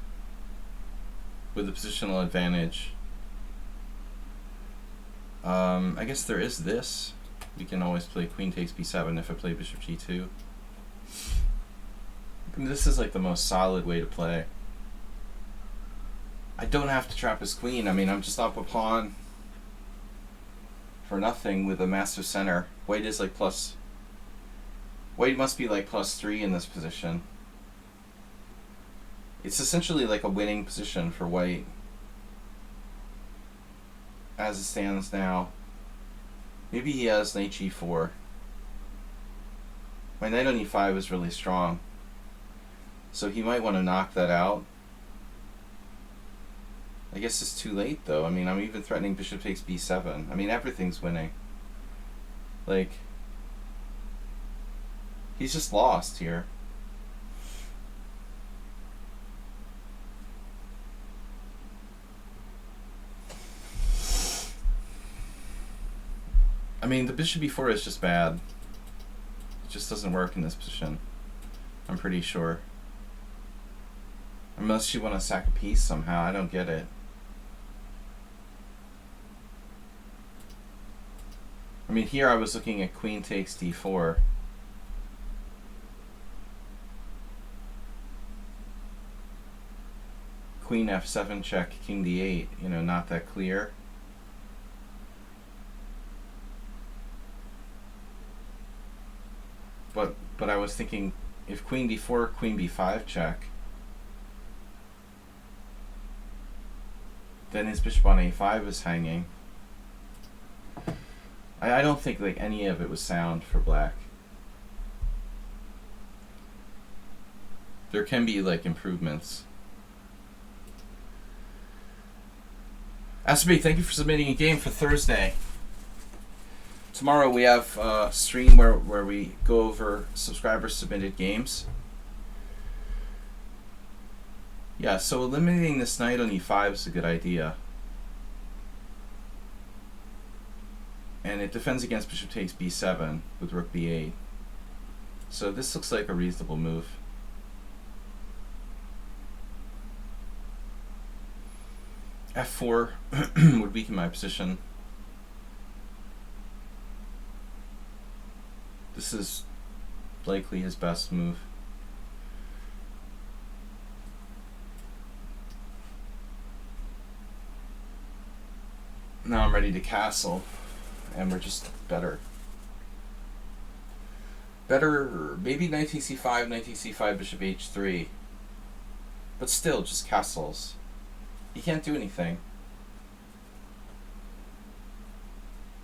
with the positional advantage. I guess there is this. We can always play queen takes b7 if I play bishop g2. This is like the most solid way to play. I don't have to trap his queen. I mean, I'm just up a pawn for nothing with a massive center. White is like plus... White must be like +3 in this position. It's essentially like a winning position for white as it stands now. Maybe he has knight g4. My knight on e5 is really strong, so he might want to knock that out. I guess it's too late though. I mean, I'm even threatening bishop takes b7. I mean, everything's winning. Like, he's just lost here. I mean, the bishop b4 is just bad. It just doesn't work in this position, I'm pretty sure. Unless you want to sack a piece somehow, I don't get it. I mean, here I was looking at queen takes d4. Queen f7 check, king d8, you know, not that clear. But I was thinking, if queen d4, queen b5 check, then his bishop on a5 is hanging. I don't think like any of it was sound for black. There can be like improvements. Asabi, thank you for submitting a game for Thursday. Tomorrow we have a stream where we go over subscriber submitted games. Yeah, so eliminating this knight on e5 is a good idea. And it defends against bishop takes b7 with rook b8. So this looks like a reasonable move. f4 would weaken my position. This is likely his best move. Now I'm ready to castle, and we're just better. Better, maybe knight c5, knight c5, bishop h3. But still, just castles. He can't do anything.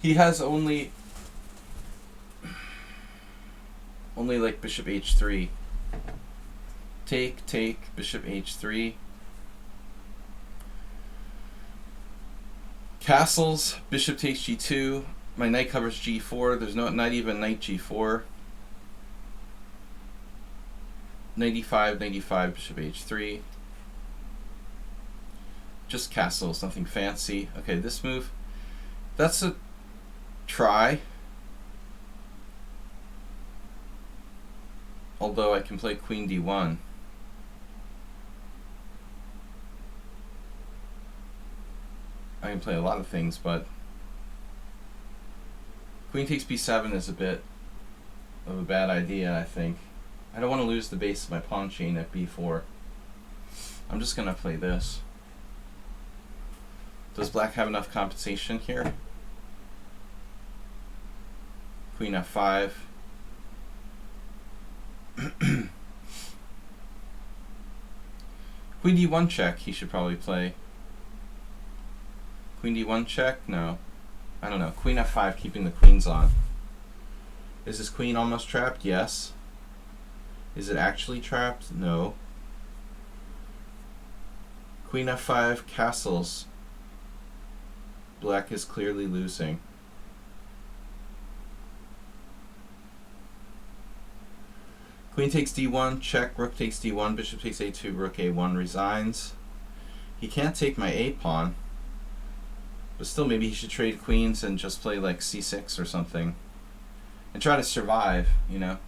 He has only like bishop h3. Take, bishop h3. Castles, bishop takes g2. My knight covers g4. There's not even knight g4. Knight e5, bishop h3. Just castles, nothing fancy. Okay, this move, that's a try. Although I can play queen d1. I can play a lot of things, but queen takes b7 is a bit of a bad idea, I think. I don't want to lose the base of my pawn chain at b4. I'm just going to play this. Does black have enough compensation here? Queen f5. Queen d1 check, he should probably play. Queen d1 check? No. I don't know. Queen f5, keeping the queens on. Is this queen almost trapped? Yes. Is it actually trapped? No. Queen f5, castles. Black is clearly losing. Queen takes d1, check, rook takes d1, bishop takes a2, rook a1, resigns. He can't take my a pawn. But still, maybe he should trade queens and just play like c6 or something. And try to survive, you know.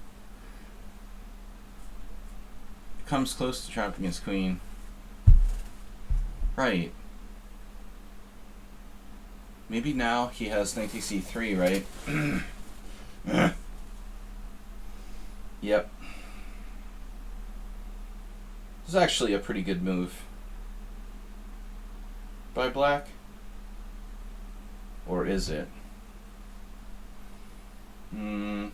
It comes close to trapping his queen. Right. Maybe now he has knight to c3, right? Yep. This is actually a pretty good move by black. Or is it? No.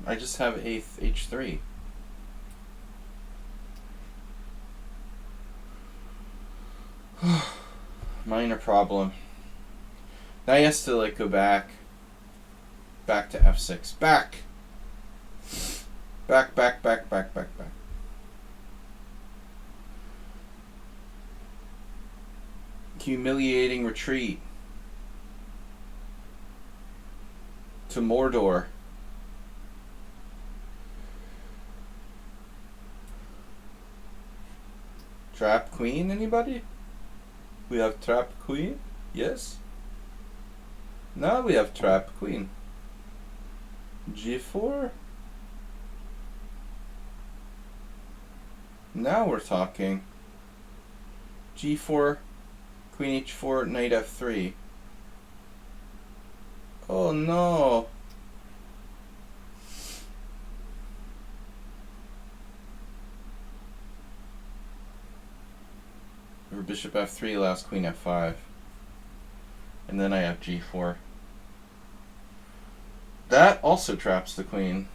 I just have h3. Minor problem. Now he has to like go back to f6. Back. Humiliating retreat to Mordor. Trap queen, anybody? We have trap queen? Yes? Now we have trap queen. G4? Now we're talking. G4, queen h4, knight f3. Oh no. Or bishop f3 allows queen f5. And then I have g4. That also traps the queen.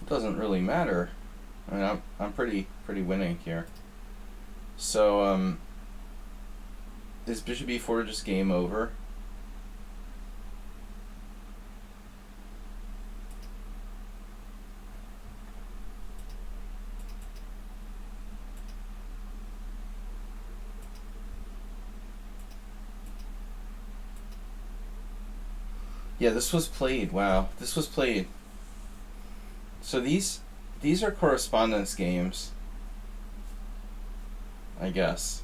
It doesn't really matter. I mean, I'm pretty winning here. So is bishop e4 just game over? Yeah, this was played. Wow, this was played. So these are correspondence games, I guess.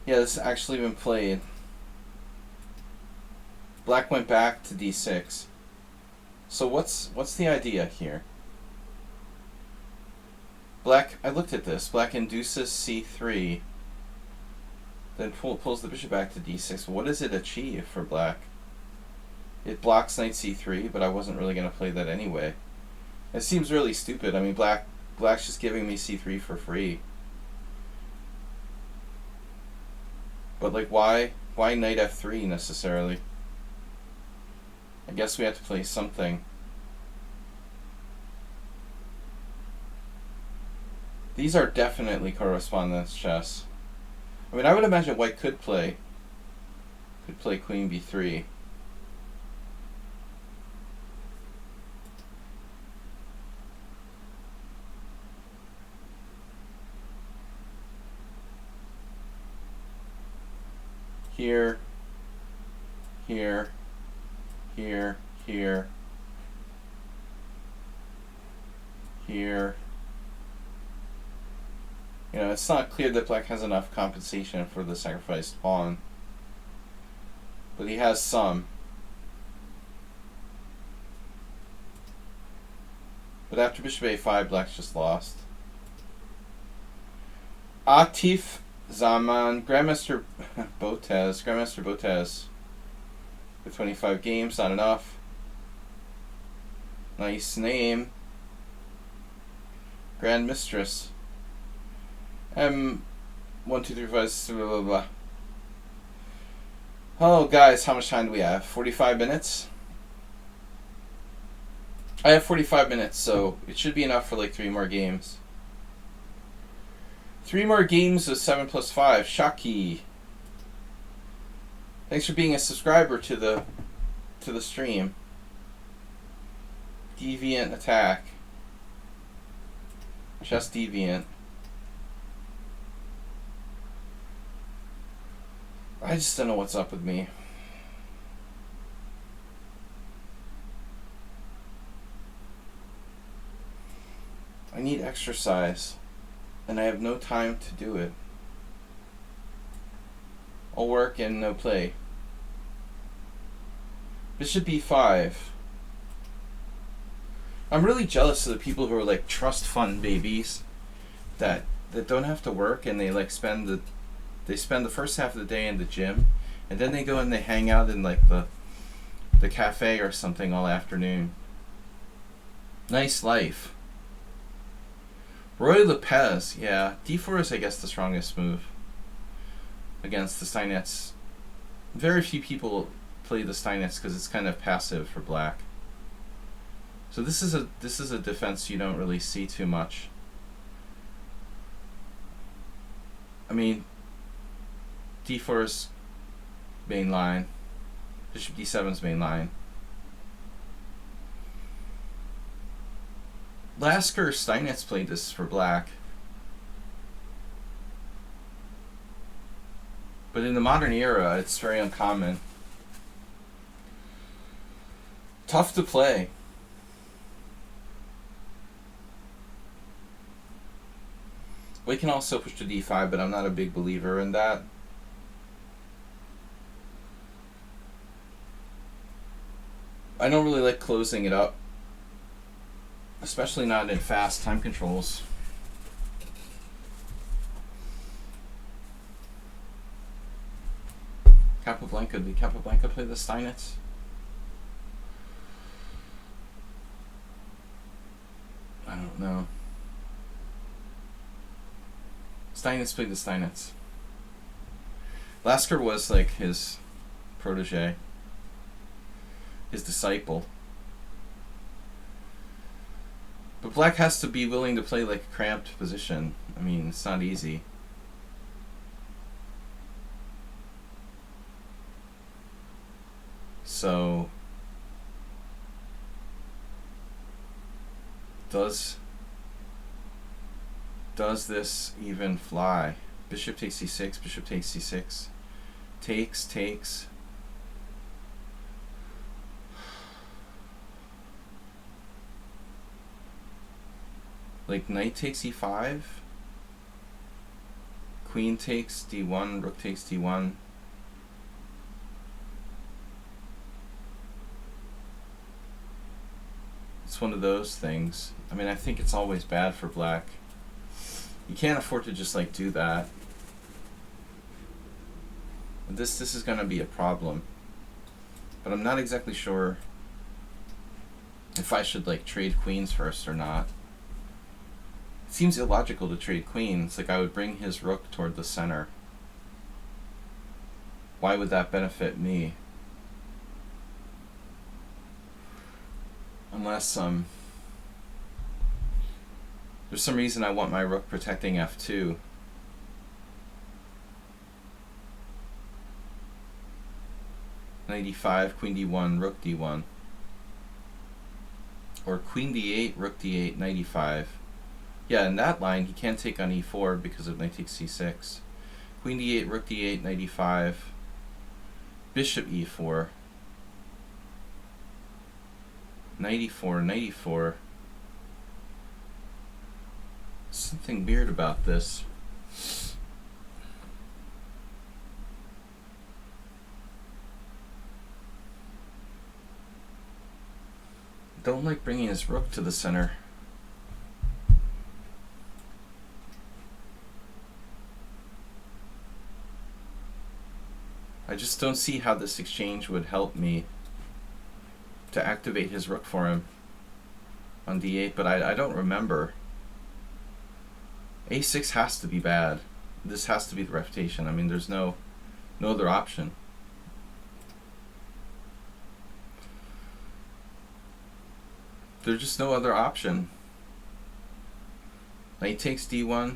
Yeah, this has actually been played. Black went back to d6. So what's the idea here? Black, I looked at this. Black induces c3. Then pulls the bishop back to d6. What does it achieve for black? It blocks knight c3, but I wasn't really going to play that anyway. It seems really stupid. I mean, black's just giving me c3 for free. But like, why knight f3 necessarily? I guess we have to play something. These are definitely correspondence chess. I mean, I would imagine white could play queen b3. Here, here, here, here, here. You know, it's not clear that black has enough compensation for the sacrificed pawn. But he has some. But after bishop a5, black's just lost. Atif Zaman, Grandmaster Botez. With 25 games, not enough. Nice name. Grand Mistress. 1, 2, 3, 4, 5, 6, blah, blah, blah. Oh, guys, how much time do we have? 45 minutes? I have 45 minutes, so it should be enough for like 3 more games. 3 more games of 7 plus 5. Shaki. Thanks for being a subscriber to the stream. Deviant attack. Just deviant. I just don't know what's up with me. I need exercise, and I have no time to do it. All work and no play. Bishop b5. I'm really jealous of the people who are like trust fund babies that don't have to work, and they like spend the first half of the day in the gym, and then they go and they hang out in like the cafe or something all afternoon. Nice life. Roy Lopez, yeah. d4 is, I guess, the strongest move against the Steinitz. Very few people play the Steinitz because it's kind of passive for black. So this is a defense you don't really see too much. I mean, d4's main line, bishop d7's main line. Lasker Steinitz played this for black. But in the modern era, it's very uncommon. Tough to play. We can also push to d5, but I'm not a big believer in that. I don't really like closing it up, especially not in fast time controls. Capablanca, did Capablanca play the Steinitz? I don't know. Steinitz played the Steinitz. Lasker was like his protege, his disciple. But black has to be willing to play like a cramped position. I mean, it's not easy. So, does this even fly? Bishop takes c6, bishop takes c6. Takes. Like knight takes e5. Queen takes d1, rook takes d1. It's one of those things. I mean, I think it's always bad for black. You can't afford to just like do that. This is going to be a problem. But I'm not exactly sure if I should like trade queens first or not. It seems illogical to trade queens. Like I would bring his rook toward the center. Why would that benefit me? Unless there's some reason I want my rook protecting f2. Knight e5, queen d1, rook d1. Or queen d8, rook d8, knight e5. Yeah, in that line he can't take on e4 because of knight takes c6. Queen d8, rook d8, knight e5. Bishop e4. Knight e4, knight e4. Something weird about this. Don't like bringing his rook to the center. I just don't see how this exchange would help me to activate his rook for him on d8, but I don't remember. a6 has to be bad. This has to be the refutation. I mean, there's no other option. There's just no other option. Knight takes d1.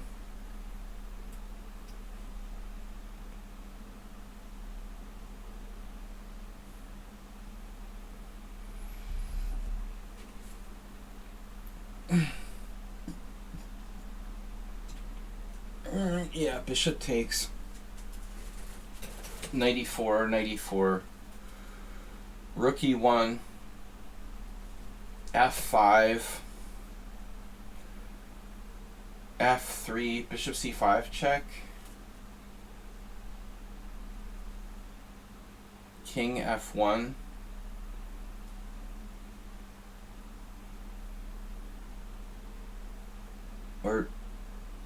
Yeah, bishop takes. Knight e4, knight e4. Rook e1. f5. f3, bishop c5 check. King f1. Or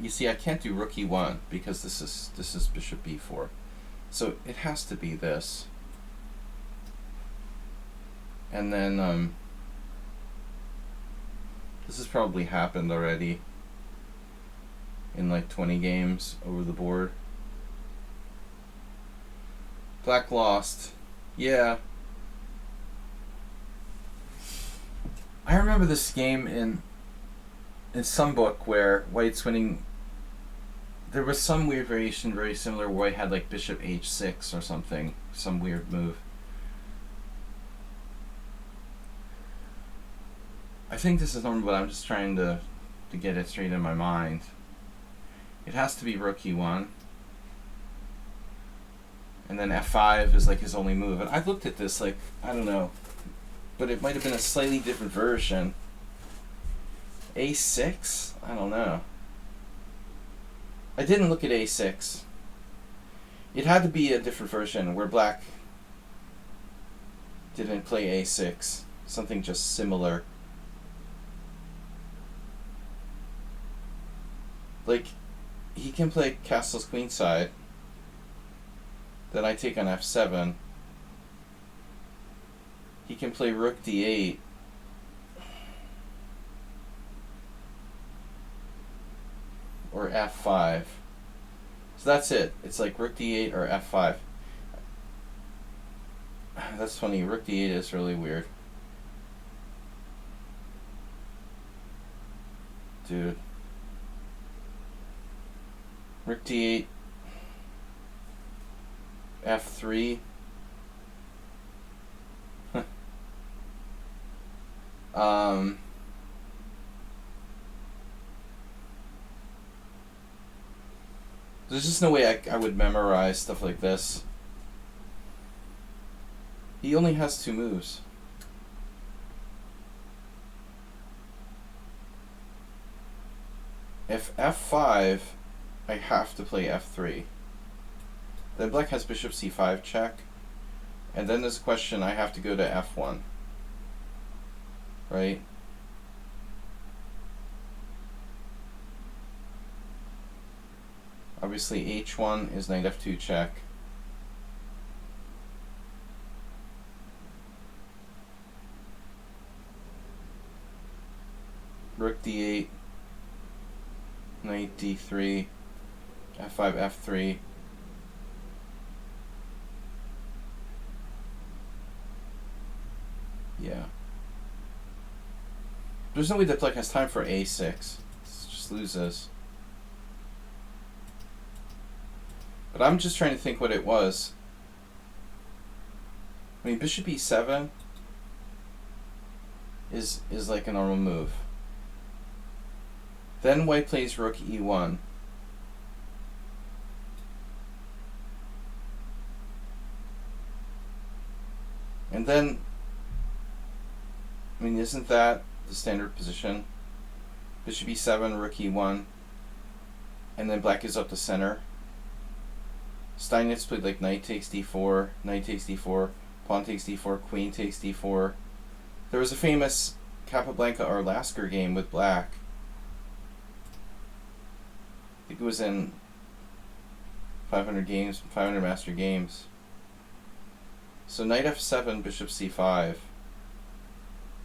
you see, I can't do rook e1 because this is bishop b4. So it has to be this. And then this has probably happened already in like 20 games over the board. Black lost. Yeah. I remember this game in some book where White's winning. There was some weird variation very similar where White had like bishop h6 or something. Some weird move. I think this is normal, but I'm just trying to get it straight in my mind. It has to be rook e1. And then f5 is like his only move. And I've looked at this like, I don't know, but it might have been a slightly different version. a6? I don't know. I didn't look at a6. It had to be a different version where black didn't play a6. Something just similar. Like, he can play castle's queenside. Then I take on f7. He can play rook d8. Or f5. So that's it. It's like rook d8 or f5. That's funny. Rook d8 is really weird. Dude. Rook d8. f3. There's just no way I would memorize stuff like this. He only has 2 moves. If f5, I have to play f3. Then black has bishop c5 check. And then there's a question, I have to go to f1. Right? Obviously h1 is knight f2 check. rook d8, knight d3, f5, f3. Yeah. There's no way that black has time for a6. It just loses. But I'm just trying to think what it was. I mean, bishop e7 is like a normal move. Then white plays rook e1. And then, I mean, isn't that the standard position? Bishop e7, rook e1, and then black is up the center. Steinitz played like knight takes d4, knight takes d4, pawn takes d4, queen takes d4. There was a famous Capablanca or Lasker game with black. I think it was in 500 games, 500 master games. So knight f7, bishop c5,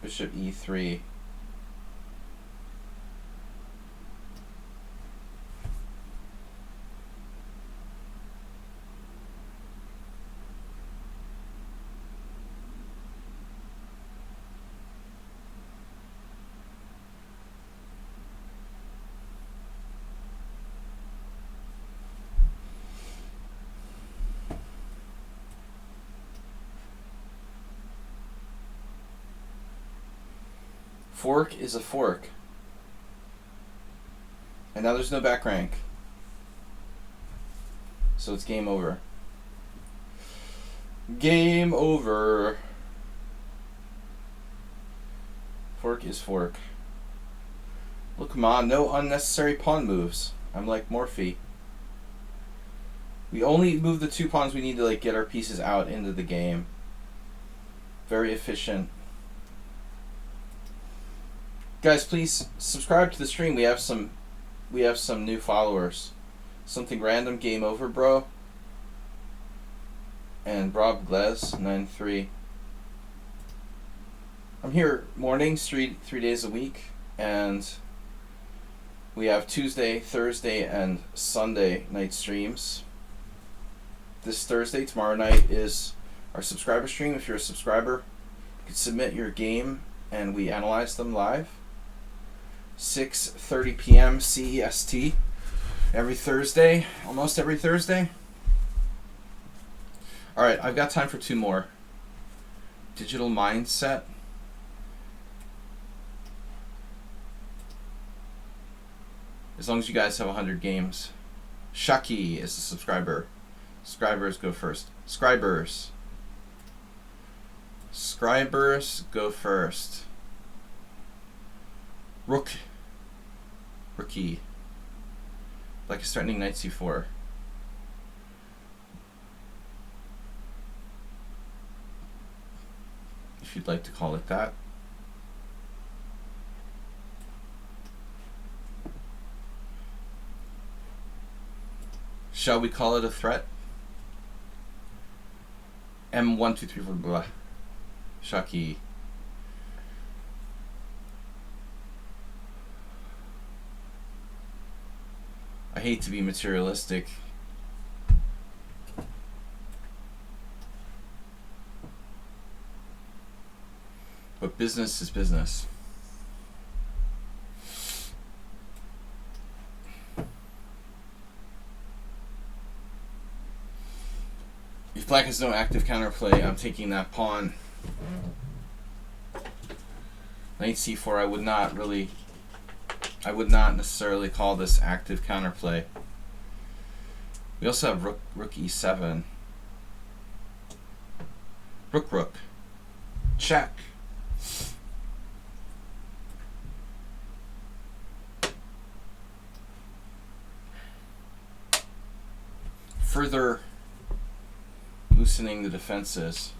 bishop e3. Fork is a fork. And now there's no back rank. So it's game over. Game over. Fork is fork. Look, come on, no unnecessary pawn moves. I'm like Morphe. We only move the 2 pawns we need to like get our pieces out into the game. Very efficient. Guys, please subscribe to the stream. We have some new followers. Something Random, Game Over Bro, and Rob Glez 93. I'm here mornings 3 days a week, and we have Tuesday, Thursday, and Sunday night streams. This Thursday, tomorrow night, is our subscriber stream. If you're a subscriber, you can submit your game and we analyze them live. 6:30 p.m. CEST every Thursday, almost every Thursday. Alright, I've got time for 2 more. Digital Mindset. As long as you guys have 100 games. Shaki is a subscriber. Scribers go first. Scribers go first. Rookie. Black is threatening knight c4. If you'd like to call it that. Shall we call it a threat? M1, 2, 3, 4, blah. Shaki. I hate to be materialistic. But business is business. If black has no active counterplay, I'm taking that pawn. Knight c4, I would not necessarily call this active counterplay. We also have rook e7. Rook. Check. Further loosening the defenses.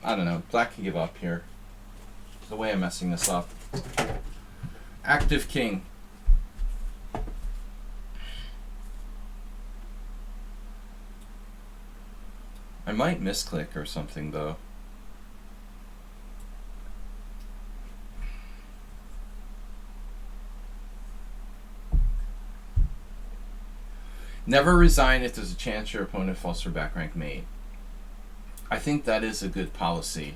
I don't know. Black can give up here. The way I'm messing this up. Active king. I might misclick or something though. Never resign if there's a chance your opponent falls for back rank mate. I think that is a good policy.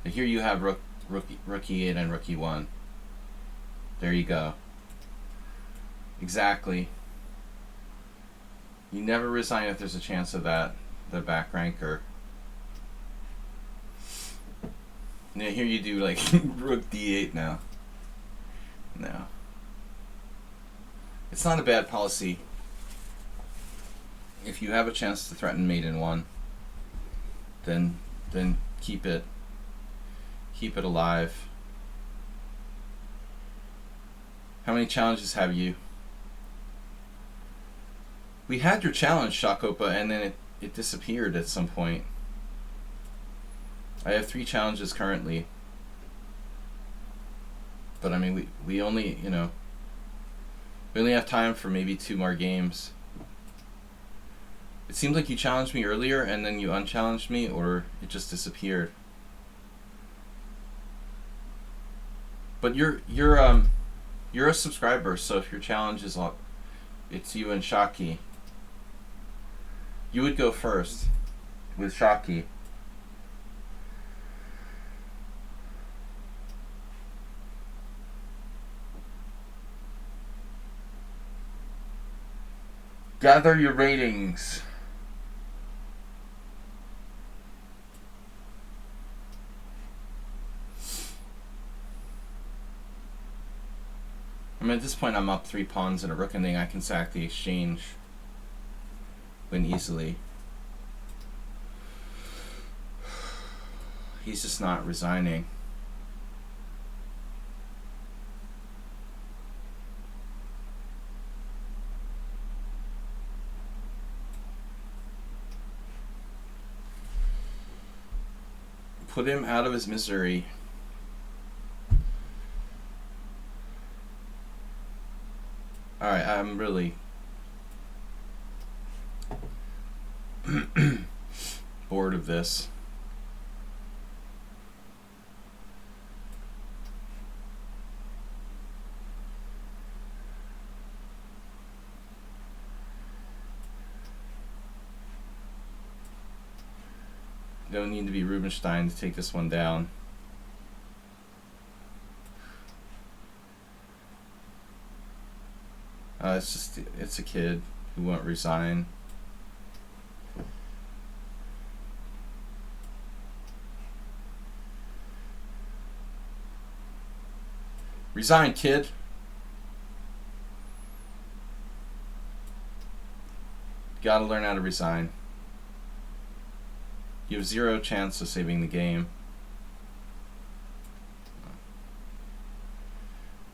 Here you have rookie 8 and rookie 1. There you go. Exactly. You never resign if there's a chance of that, the back ranker. Yeah, here you do like rook d8 now. No. It's not a bad policy. If you have a chance to threaten mate in 1, then keep it alive. How many challenges have you? We had your challenge, Shakopa, and then it disappeared at some point. I have 3 challenges currently. But I mean, we only, we only have time for maybe 2 more games. It seems like you challenged me earlier and then you unchallenged me, or it just disappeared. But you're a subscriber, so if your challenge is it's you and Shaki, you would go first with Shaki. Gather your ratings. I mean, at this point I'm up 3 pawns and a rook, and then I can sack the exchange. Win easily. He's just not resigning. Put him out of his misery. Alright, I'm really bored of this. Don't need to be Rubinstein to take this one down. It's a kid who won't resign. Resign, kid. Gotta learn how to resign. You have 0 chance of saving the game.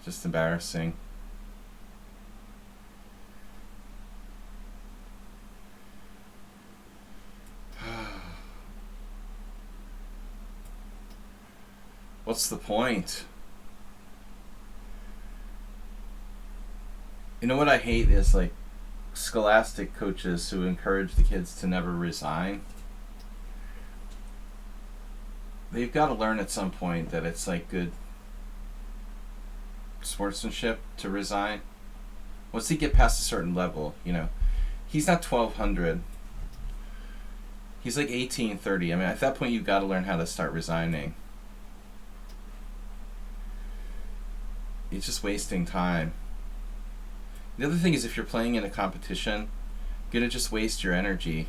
Just embarrassing. What's the point? You know what I hate is like scholastic coaches who encourage the kids to never resign. They've got to learn at some point that it's like good sportsmanship to resign. Once they get past a certain level, he's not 1200. He's like 1830. I mean, at that point you've got to learn how to start resigning. It's just wasting time. The other thing is, if you're playing in a competition, you're going to just waste your energy.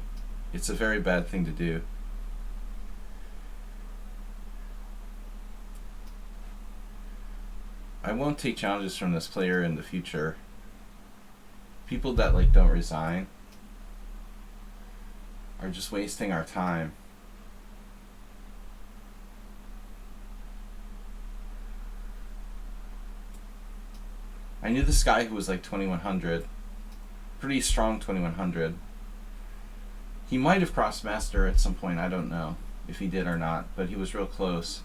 It's a very bad thing to do. I won't take challenges from this player in the future. People that don't resign are just wasting our time. I knew this guy who was like 2100. Pretty strong 2100. He might have crossed master at some point, I don't know if he did or not, but he was real close.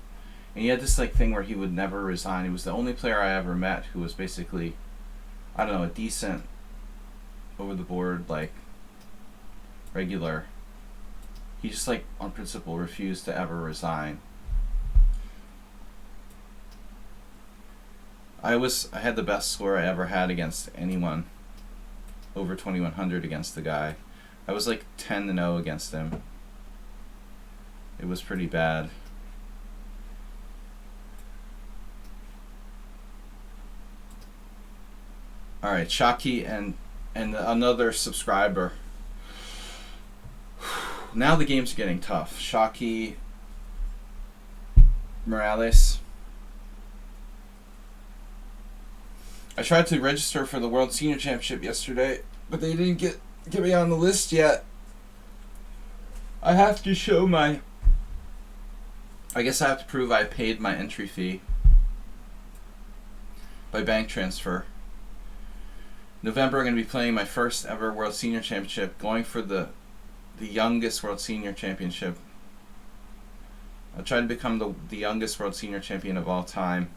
And he had this thing where he would never resign. He was the only player I ever met who was basically, I don't know, a decent over the board regular. He just, like, on principle refused to ever resign. I had the best score I ever had against anyone, over 2100 against the guy. I was like 10-0 against him. It was pretty bad. All right, Shaki and another subscriber. Now the games are getting tough. Shaki Morales. I tried to register for the World Senior Championship yesterday, but they didn't get me on the list yet. I have to show my... I guess I have to prove I paid my entry fee by bank transfer. November, I'm going to be playing my first ever World Senior Championship, going for the youngest World Senior Championship. I'll try to become the youngest World Senior Champion of all time.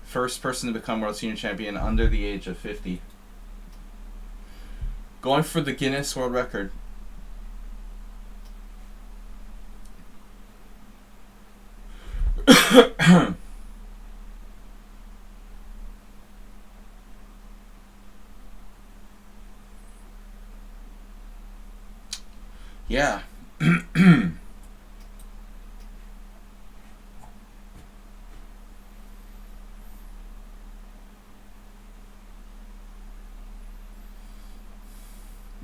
First person to become World Senior Champion under the age of 50. Going for the Guinness World Record. Yeah.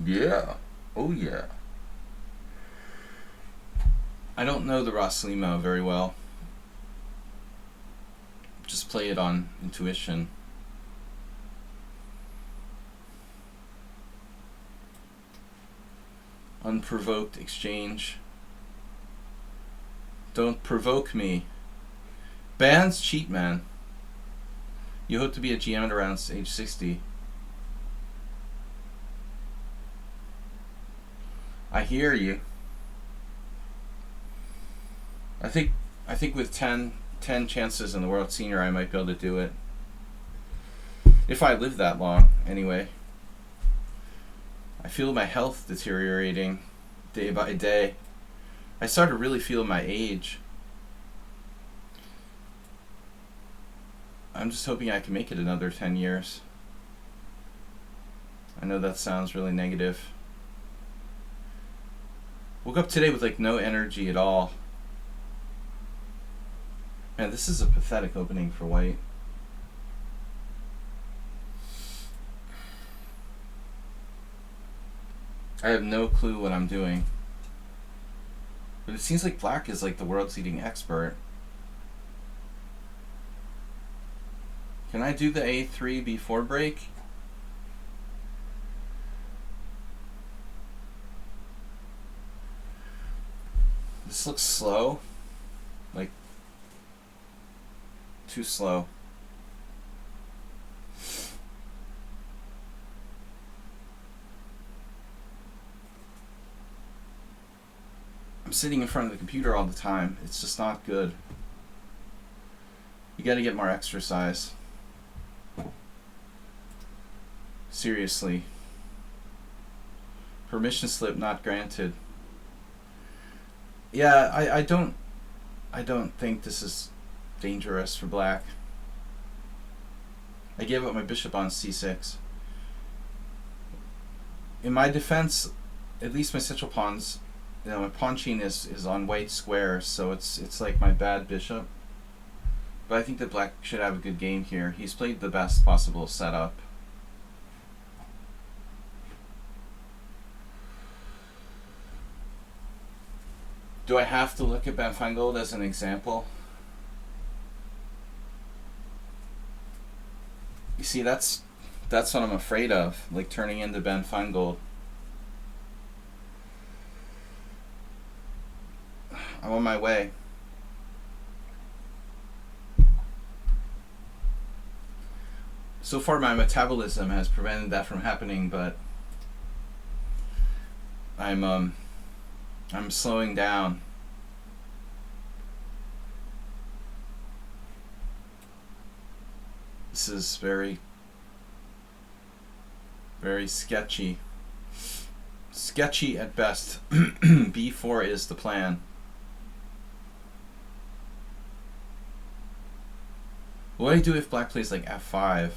Yeah. Oh, yeah. I don't know the Roslimo very well. Just play it on intuition. Unprovoked exchange. Don't provoke me. Bands cheat, man. You hope to be a GM at around age 60. I hear you. I think with 10 chances in the World Senior, I might be able to do it. If I live that long, anyway. I feel my health deteriorating day by day. I start to really feel my age. I'm just hoping I can make it another 10 years. I know that sounds really negative. Woke up today with like no energy at all. Man, this is a pathetic opening for white. I have no clue what I'm doing. But it seems like black is like the world's leading expert. Can I do the A3 before break? This looks slow. Like, too slow. I'm sitting in front of the computer all the time. It's just not good. You gotta get more exercise. Seriously. Permission slip not granted. Yeah, I don't think this is dangerous for black. I gave up my bishop on c6. In my defense, at least my central pawns, you know, my pawn chain is on white squares, so it's like my bad bishop. But I think that black should have a good game here. He's played the best possible setup. Do I have to look at Ben Feingold as an example? You see, that's what I'm afraid of, like turning into Ben Feingold. I'm on my way. So far my metabolism has prevented that from happening, but I'm slowing down. This is very, very sketchy. sketchy at best. b4 is the plan. What do I do if black plays like f5?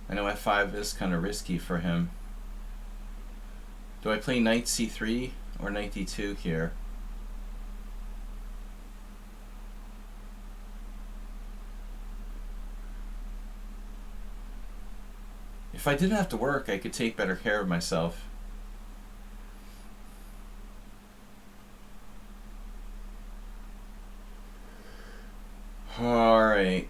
I know f5 is kind of risky for him. Do I play knight c3 or knight d2 here? If I didn't have to work, I could take better care of myself. Alright.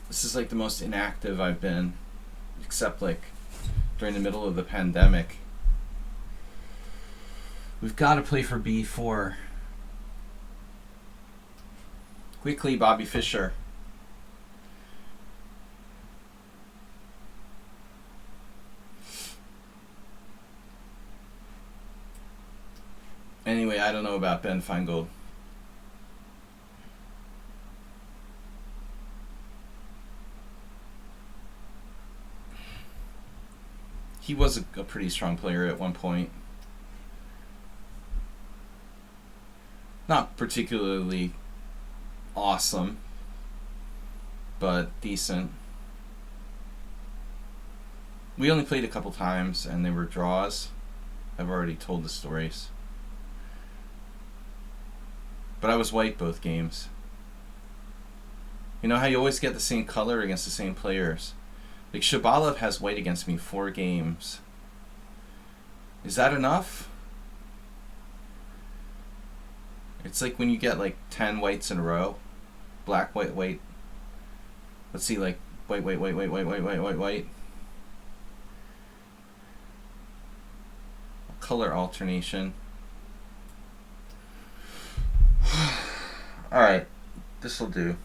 This is like the most inactive I've been, except like during the middle of the pandemic. We've got to play for b4. Quickly, Bobby Fischer. Anyway, I don't know about Ben Feingold. He was a pretty strong player at one point. Not particularly awesome, but decent. We only played a couple times and they were draws. I've already told the stories. But I was white both games. You know how you always get the same color against the same players? Like Shabalov has white against me 4 games. Is that enough? It's like when you get like 10 whites in a row. Black, white, white. Let's see, like white, white, white, white, white, white, white, white, white. Color alternation. Alright, this'll do.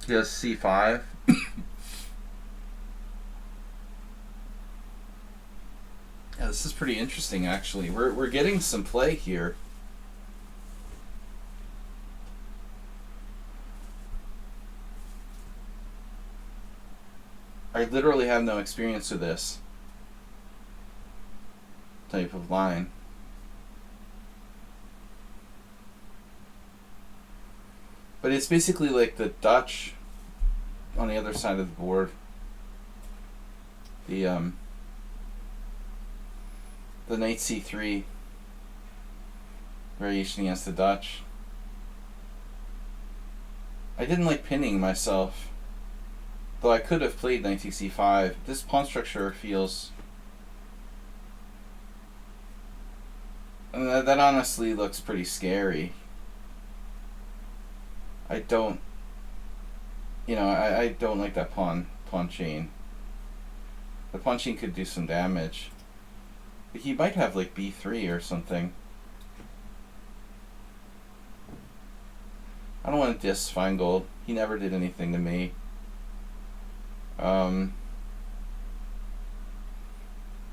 He has c5. Yeah, this is pretty interesting actually. We're getting some play here. I literally have no experience with this type of line. But it's basically like the Dutch on the other side of the board. The knight c3 variation against the Dutch. I didn't like pinning myself, though I could have played knight c5. This pawn structure feels... that honestly looks pretty scary. I don't... I don't like that pawn chain. The pawn chain could do some damage. He might have like b3 or something. I don't want to diss Feingold. He never did anything to me.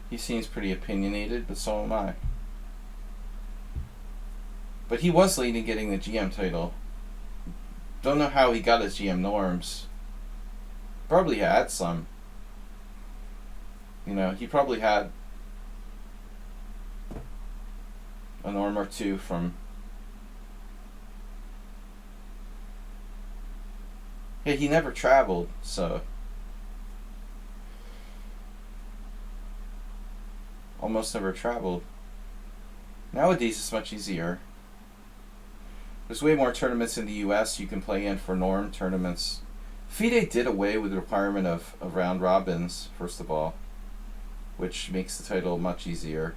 He seems pretty opinionated, but so am I. But he was late in getting the GM title. Don't know how he got his GM norms. Probably had some. He probably had a norm or two from... Yeah, he never traveled, so... Almost never traveled. Nowadays it's much easier. There's way more tournaments in the US you can play in for norm tournaments. FIDE did away with the requirement of round robins, first of all, which makes the title much easier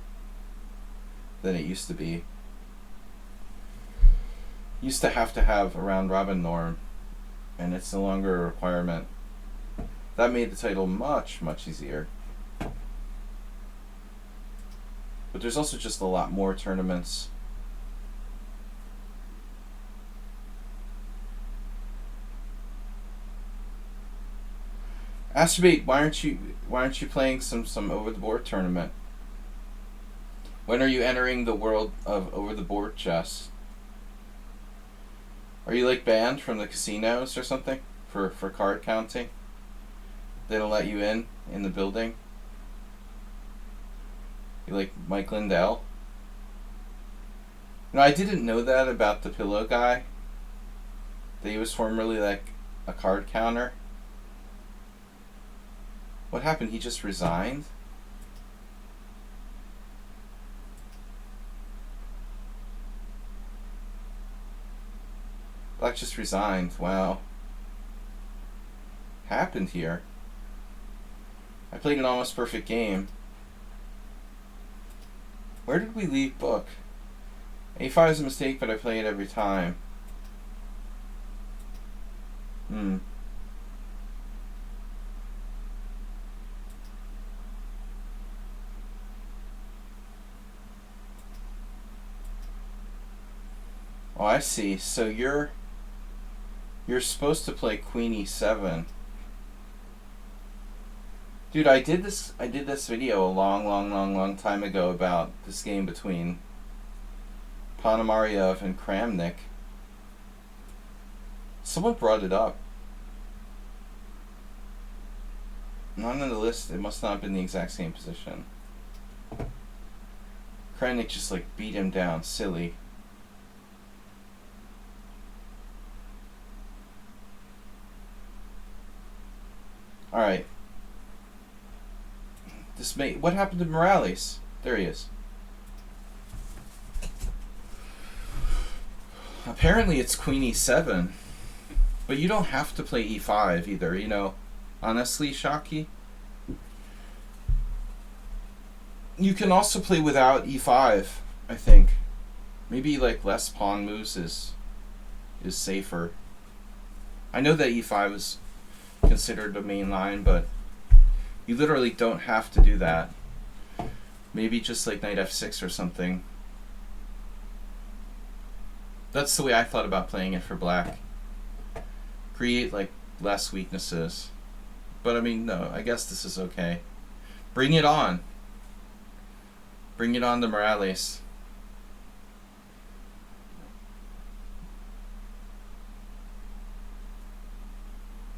than it used to be. Used to have a round robin norm, and it's no longer a requirement. That made the title much, much easier. But there's also just a lot more tournaments. Astrobate, why aren't you playing some over the board tournament? When are you entering the world of over-the-board chess? Are you like banned from the casinos or something for card counting? They don't let you in the building? You like Mike Lindell? No, I didn't know that about the pillow guy. That he was formerly like a card counter. What happened? He just resigned? Black just resigned. Wow. Happened here? I played an almost perfect game. Where did we leave book? A5 is a mistake, but I play it every time. Oh, I see. So you're supposed to play Queen E7. Dude, I did this video a long time ago about this game between Ponomarev and Kramnik. Someone brought it up. Not on the list. It must not have been the exact same position. Kramnik just like beat him down. Silly. Alright. What happened to Morales? There he is. Apparently it's Queen E7. But you don't have to play E5 either, you know. Honestly, Shockey. You can also play without E5, I think. Maybe like less pawn moves is safer. I know that E5 is considered a main line, but you literally don't have to do that. Maybe just like knight f6 or something. That's the way I thought about playing it for black. Create like less weaknesses. But I mean, no, I guess this is okay. Bring it on. Bring it on to Morales.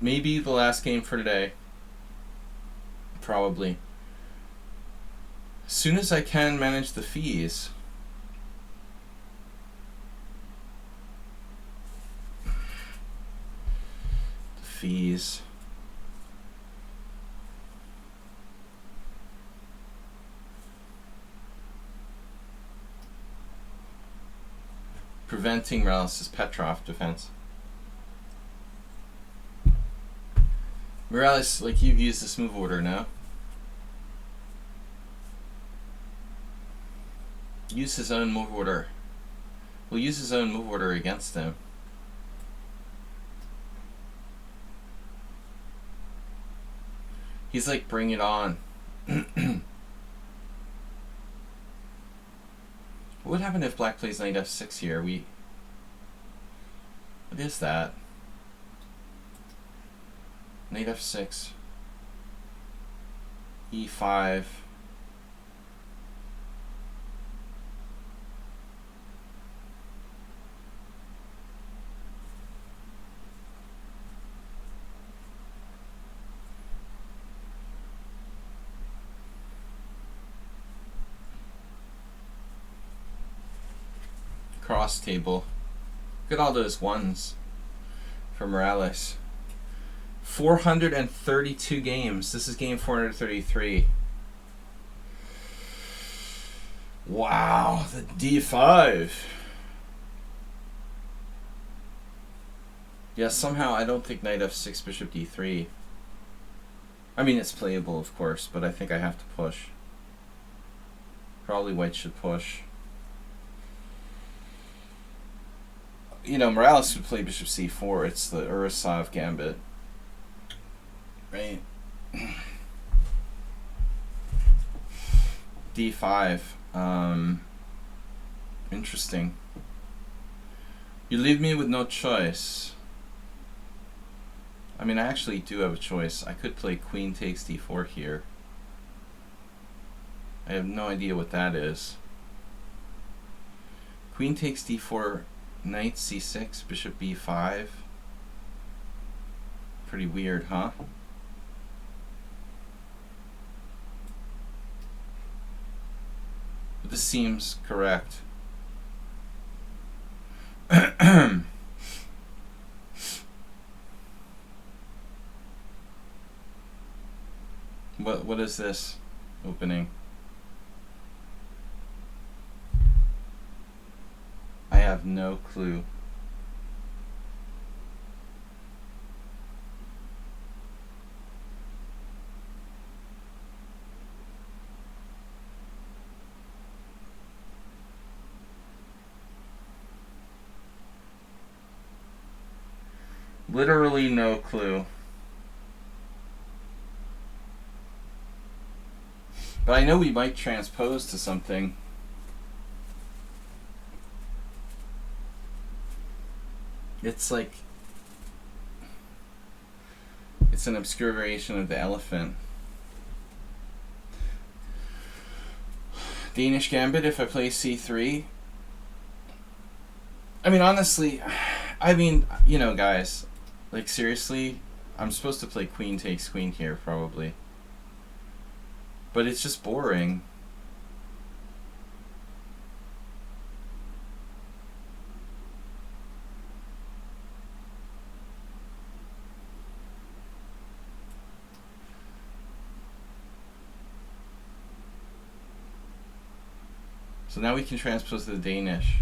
Maybe the last game for today. Probably. As soon as I can manage the fees. The fees. Preventing Morales' Petrov defense. Morales, like you've used this move order now. Use his own move order. We'll use his own move order against him. He's like, bring it on. What would happen if black plays knight f6 here? What is that? Knight f6. e5. Cross table. Look at all those ones for Morales. 432 games. This is game 433. Wow, the d5. Yeah, somehow I don't think knight f6, bishop d3. I mean, it's playable, of course, but I think I have to push. Probably white should push. You know, Morales would play bishop c4. It's the Urasov gambit. Right. d5. Interesting. You leave me with no choice. I mean, I actually do have a choice. I could play queen takes d4 here. I have no idea what that is. Queen takes d4, knight c6, bishop b5. Pretty weird, huh? But this seems correct. What is this opening? I have no clue. Literally no clue. But I know we might transpose to something. It's like, it's an obscure variation of the elephant. Danish Gambit if I play c3. I mean, honestly, you know, guys, like, seriously, I'm supposed to play queen takes queen here, probably. But it's just boring. So now we can transpose to the Danish.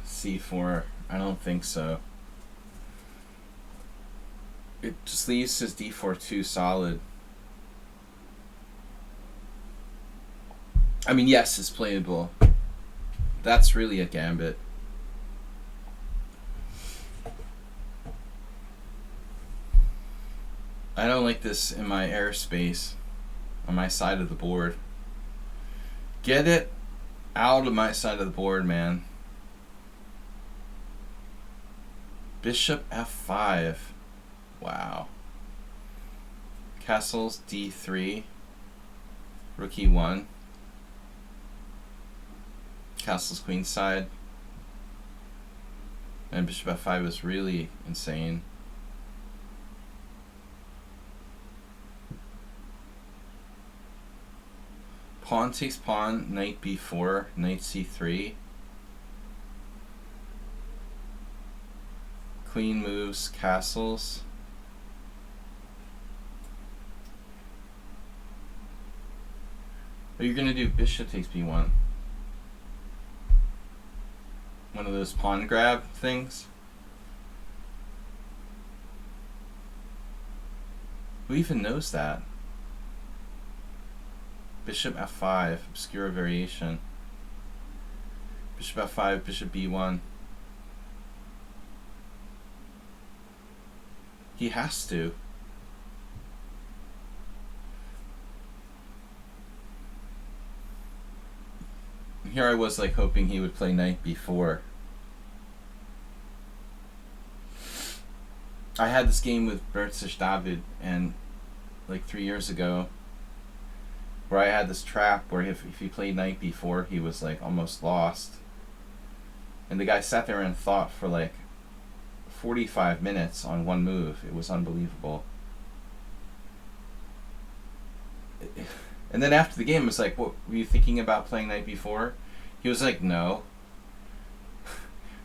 C4. I don't think so. It just leaves his d4 too solid. I mean, yes, it's playable. That's really a gambit. I don't like this in my airspace on my side of the board. Get it out of my side of the board, man. Bishop f5. Wow. Castles d3. Rook e1. Castles queenside. And bishop f5 is really insane. Pawn takes pawn, knight b4, knight c3. Queen moves, castles. But you're gonna do bishop takes b1. One of those pawn grab things. Who even knows that? Bishop f5, obscure variation. Bishop f5, bishop b1. He has to. Here I was like hoping he would play knight b4. I had this game with Bertzish David and like 3 years ago where I had this trap where if he played knight b4 he was like almost lost. And the guy sat there and thought for like 45 minutes on one move. It was unbelievable. And then after the game, it was like, what, were you thinking about playing knight b4? He was like, no.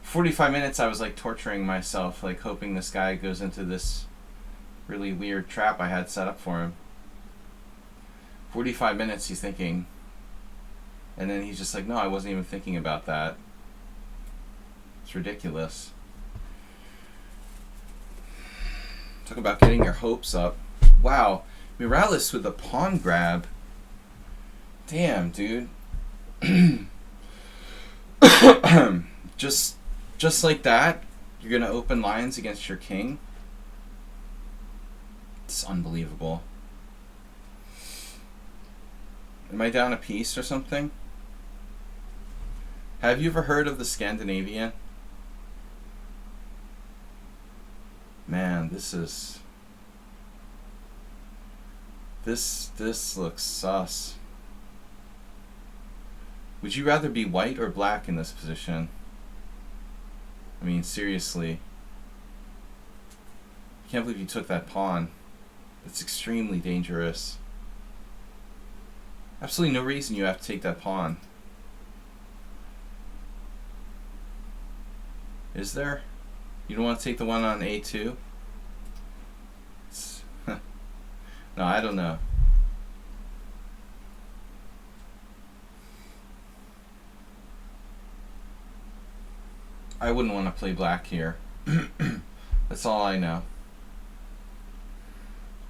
45 minutes I was like torturing myself, like hoping this guy goes into this really weird trap I had set up for him. 45 minutes he's thinking. And then he's just like, no, I wasn't even thinking about that. It's ridiculous. Talk about getting your hopes up. Wow. Morales with a pawn grab. Damn, dude. Just like that, you're gonna open lines against your king. It's unbelievable. Am I down a piece or something? Have you ever heard of the Scandinavian? This is... This looks sus. Would you rather be white or black in this position? I mean, seriously. I can't believe you took that pawn. That's extremely dangerous. Absolutely no reason you have to take that pawn. Is there? You don't want to take the one on A2? No, I don't know. I wouldn't want to play black here. That's all I know.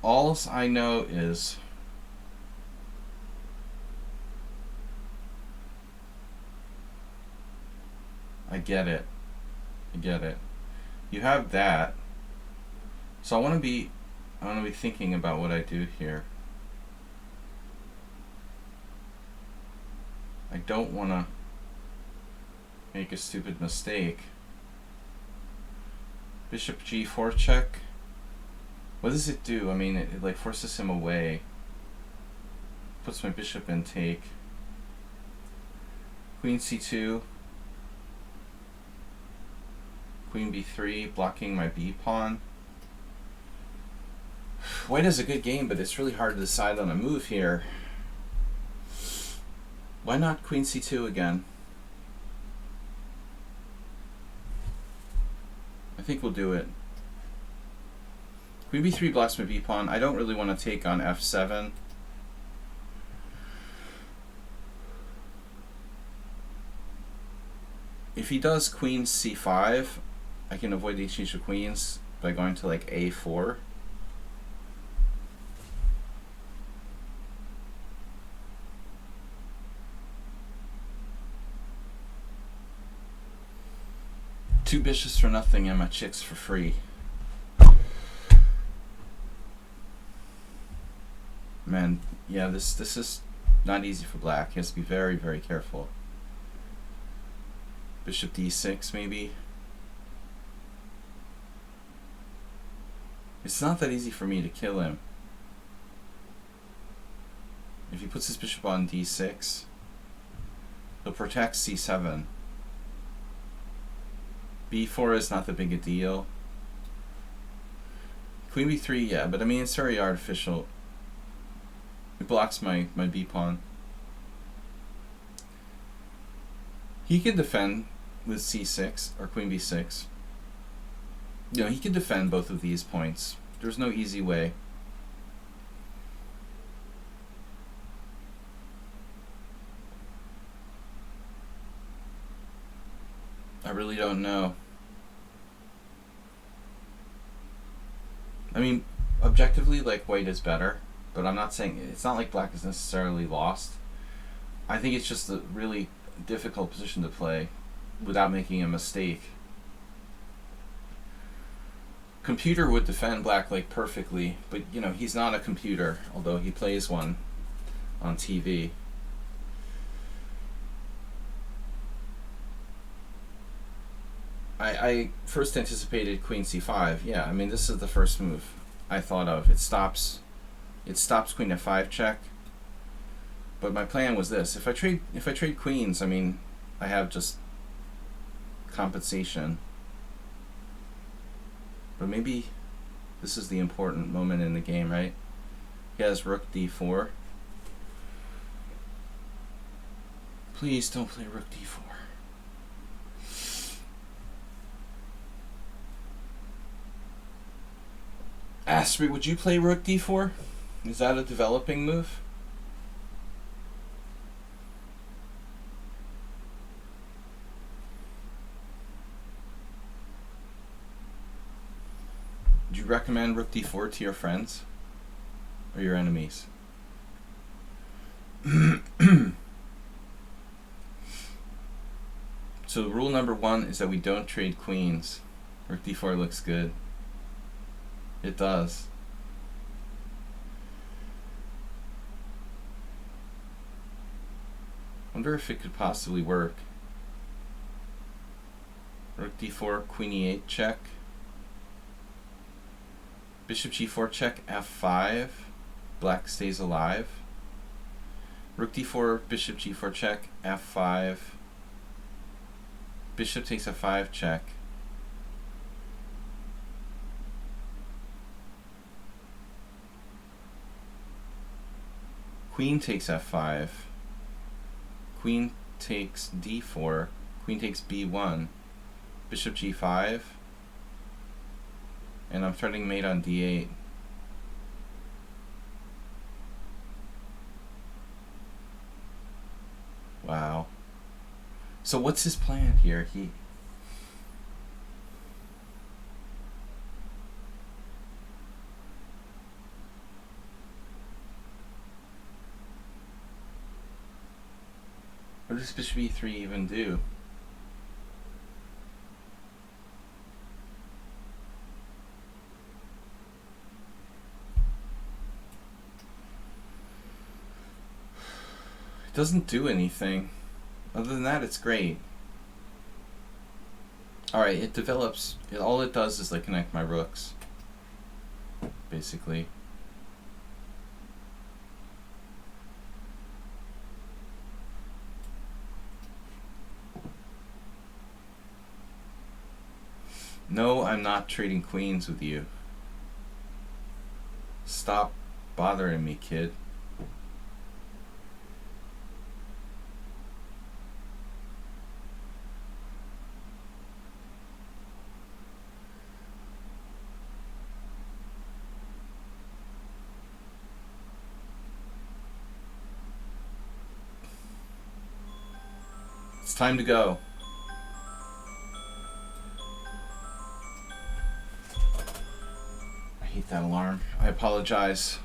All I know is I get it. I get it. You have that. So I want to be thinking about what I do here. I don't want to make a stupid mistake. Bishop G4 check. What does it do? I mean, it like forces him away. Puts my bishop in take. Queen C2. Queen B3, blocking my B pawn. White has a good game, but it's really hard to decide on a move here. Why not Queen C2 again? I think we'll do it. Queen B3 blocks my B pawn. I don't really want to take on F7. If he does Queen C5, I can avoid the exchange of queens by going to like A4. Two bishops for nothing and my chicks for free. Man, yeah, this is not easy for black. He has to be very, very careful. Bishop D6 maybe. It's not that easy for me to kill him. If he puts his bishop on D6, he'll protect C7. B4 is not that big a deal. Queen B3, yeah, but I mean, it's very artificial. It blocks my B pawn. He can defend with C6 or Queen B6. You know, he can defend both of these points. There's no easy way. I really don't know. I mean, objectively, like, white is better, but I'm not saying, it's not like black is necessarily lost. I think it's just a really difficult position to play without making a mistake. Computer would defend black like perfectly, but you know, he's not a computer, although he plays one on TV. I first anticipated Queen C5. Yeah, I mean, this is the first move I thought of. It stops Queen F5 check. But my plan was this: if I trade queens, I mean, I have just compensation. But maybe this is the important moment in the game, right? He has Rook D4. Please don't play Rook D4. Asprey, would you play Rook D4? Is that a developing move? Would you recommend Rook D4 to your friends or your enemies? So rule number 1 is that we don't trade queens. Rook D4 looks good. It does. Wonder if it could possibly work. Rook D4, Queen E8 check. Bishop g4 check, f5. Black stays alive. Rook d4, bishop g4 check, f5. Bishop takes f5 check. Queen takes f5. Queen takes d4. Queen takes b1. Bishop g5. And I'm threatening mate on d8. Wow. So what's his plan here? What does bishop e3 even do? It doesn't do anything. Other than that, it's great. Alright, it develops. All it does is like connect my rooks. Basically. No, I'm not trading queens with you. Stop bothering me, kid. It's time to go. I hate that alarm. I apologize.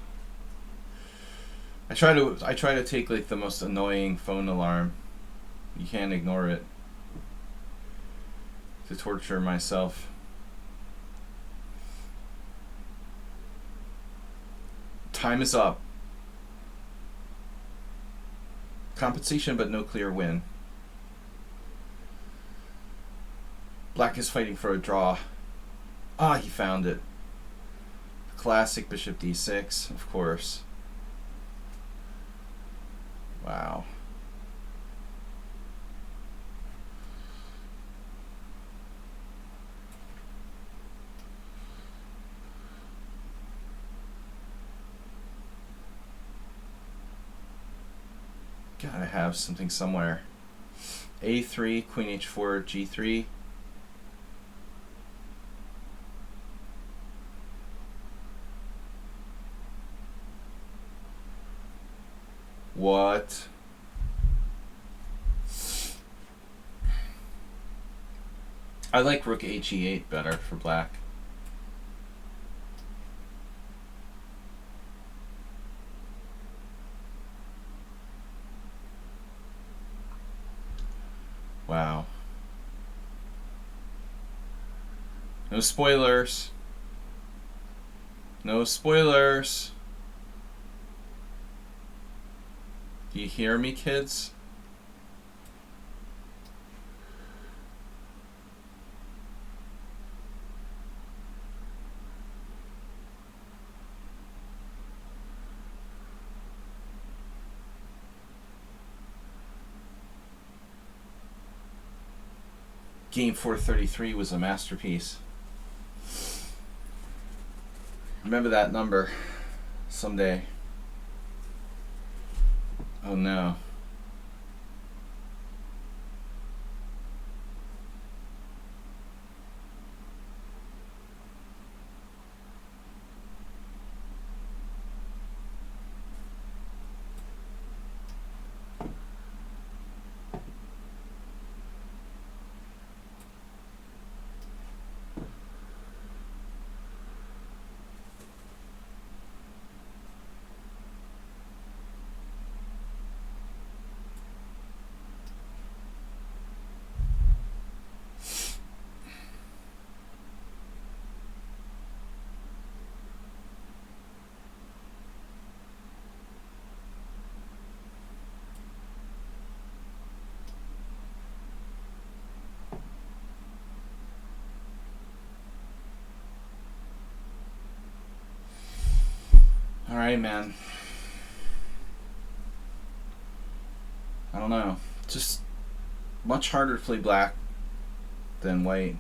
I try to take like the most annoying phone alarm. You can't ignore it. To torture myself. Time is up. Compensation but no clear win. Black is fighting for a draw. Ah, he found it. Classic bishop d6, of course. Wow. Gotta have something somewhere. a3, queen h4, g3. What? I like rook he8 better for black. Wow. No spoilers. No spoilers. Do you hear me, kids? Game 433 was a masterpiece. Remember that number someday. Oh no. Alright, man. I don't know. Just much harder to play black than white.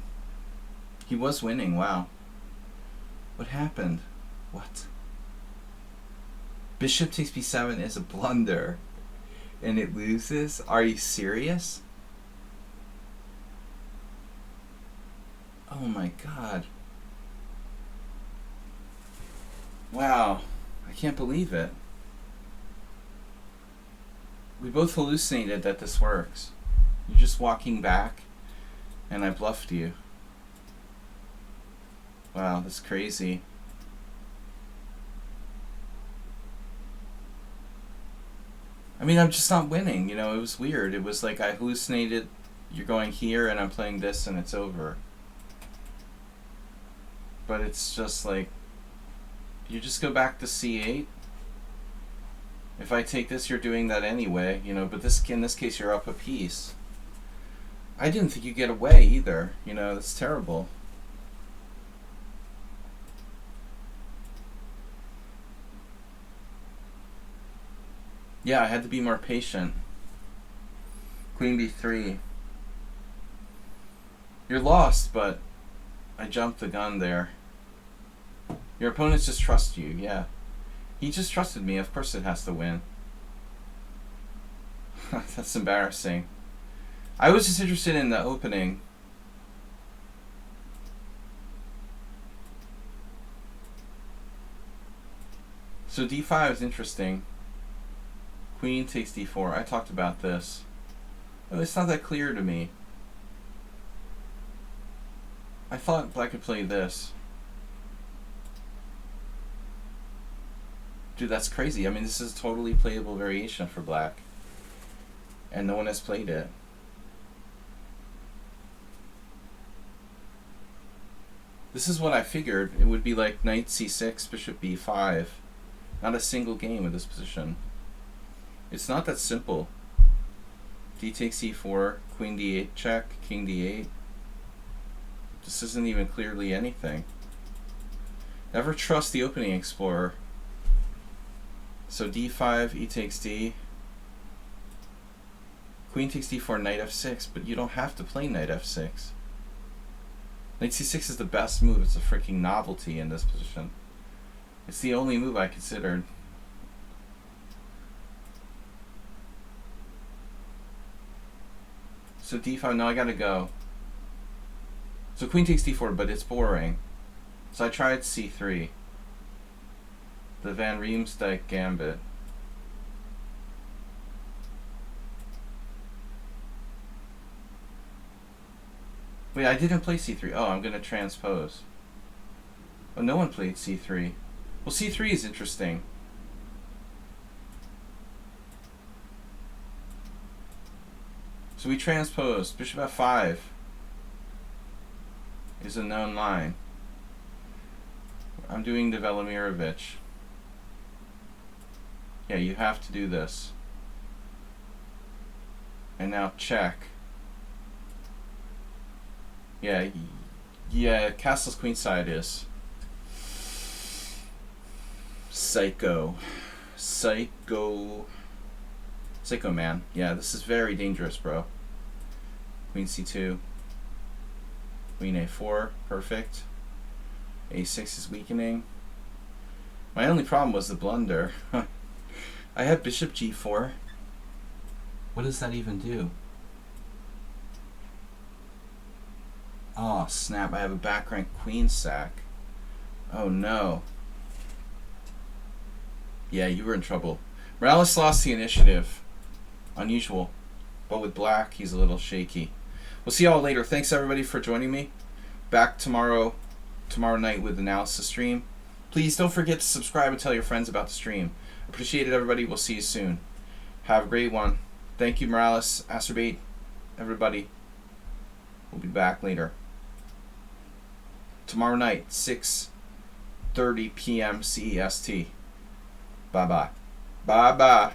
He was winning, wow. What happened? What? Bishop takes b7 is a blunder. And it loses? Are you serious? Oh my god. Wow. I can't believe it. We both hallucinated that this works. You're just walking back, and I bluffed you. Wow, that's crazy. I mean, I'm just not winning, you know, it was weird. It was like I hallucinated, you're going here, and I'm playing this, and it's over. But it's just like, you just go back to c8. If I take this, you're doing that anyway, you know, but this in this case, you're up a piece. I didn't think you'd get away either, you know, that's terrible. Yeah, I had to be more patient. Queen b3. You're lost, but I jumped the gun there. Your opponents just trust you, yeah. He just trusted me, of course it has to win. That's embarrassing. I was just interested in the opening. So d5 is interesting. Queen takes d4. I talked about this. Oh, it's not that clear to me. I thought black could play this. Dude, that's crazy. I mean, this is a totally playable variation for black. And no one has played it. This is what I figured. It would be like knight c6, bishop b5. Not a single game with this position. It's not that simple. D takes e4, queen d8 check, king d8. This isn't even clearly anything. Never trust the opening explorer. So d5, e takes d. Queen takes d4, knight f6, but you don't have to play knight f6. Knight c6 is the best move. It's a freaking novelty in this position. It's the only move I considered. So d5, no, I gotta go. So queen takes d4, but it's boring. So I tried c3. The Van Riemsdyk gambit. Wait, I didn't play c3. Oh, I'm gonna transpose. Oh, no one played c3. Well, c3 is interesting. So we transpose. Bishop f5 is a known line. I'm doing the Velimirovich. Yeah, you have to do this. And now check. Yeah, castle's queenside is. Psycho. Psycho man. Yeah, this is very dangerous, bro. Queen c2. Queen a4. Perfect. a6 is weakening. My only problem was the blunder. I had bishop g4. What does that even do? Oh, snap. I have a back rank queen sack. Oh, no. Yeah, you were in trouble. Morales lost the initiative. Unusual. But with black, he's a little shaky. We'll see y'all later. Thanks, everybody, for joining me. Back tomorrow night with analysis stream. Please don't forget to subscribe and tell your friends about the stream. Appreciate it, everybody. We'll see you soon. Have a great one. Thank you, Morales, Acerbate, everybody. We'll be back later. Tomorrow night, 6:30 p.m. CEST. Bye-bye. Bye-bye.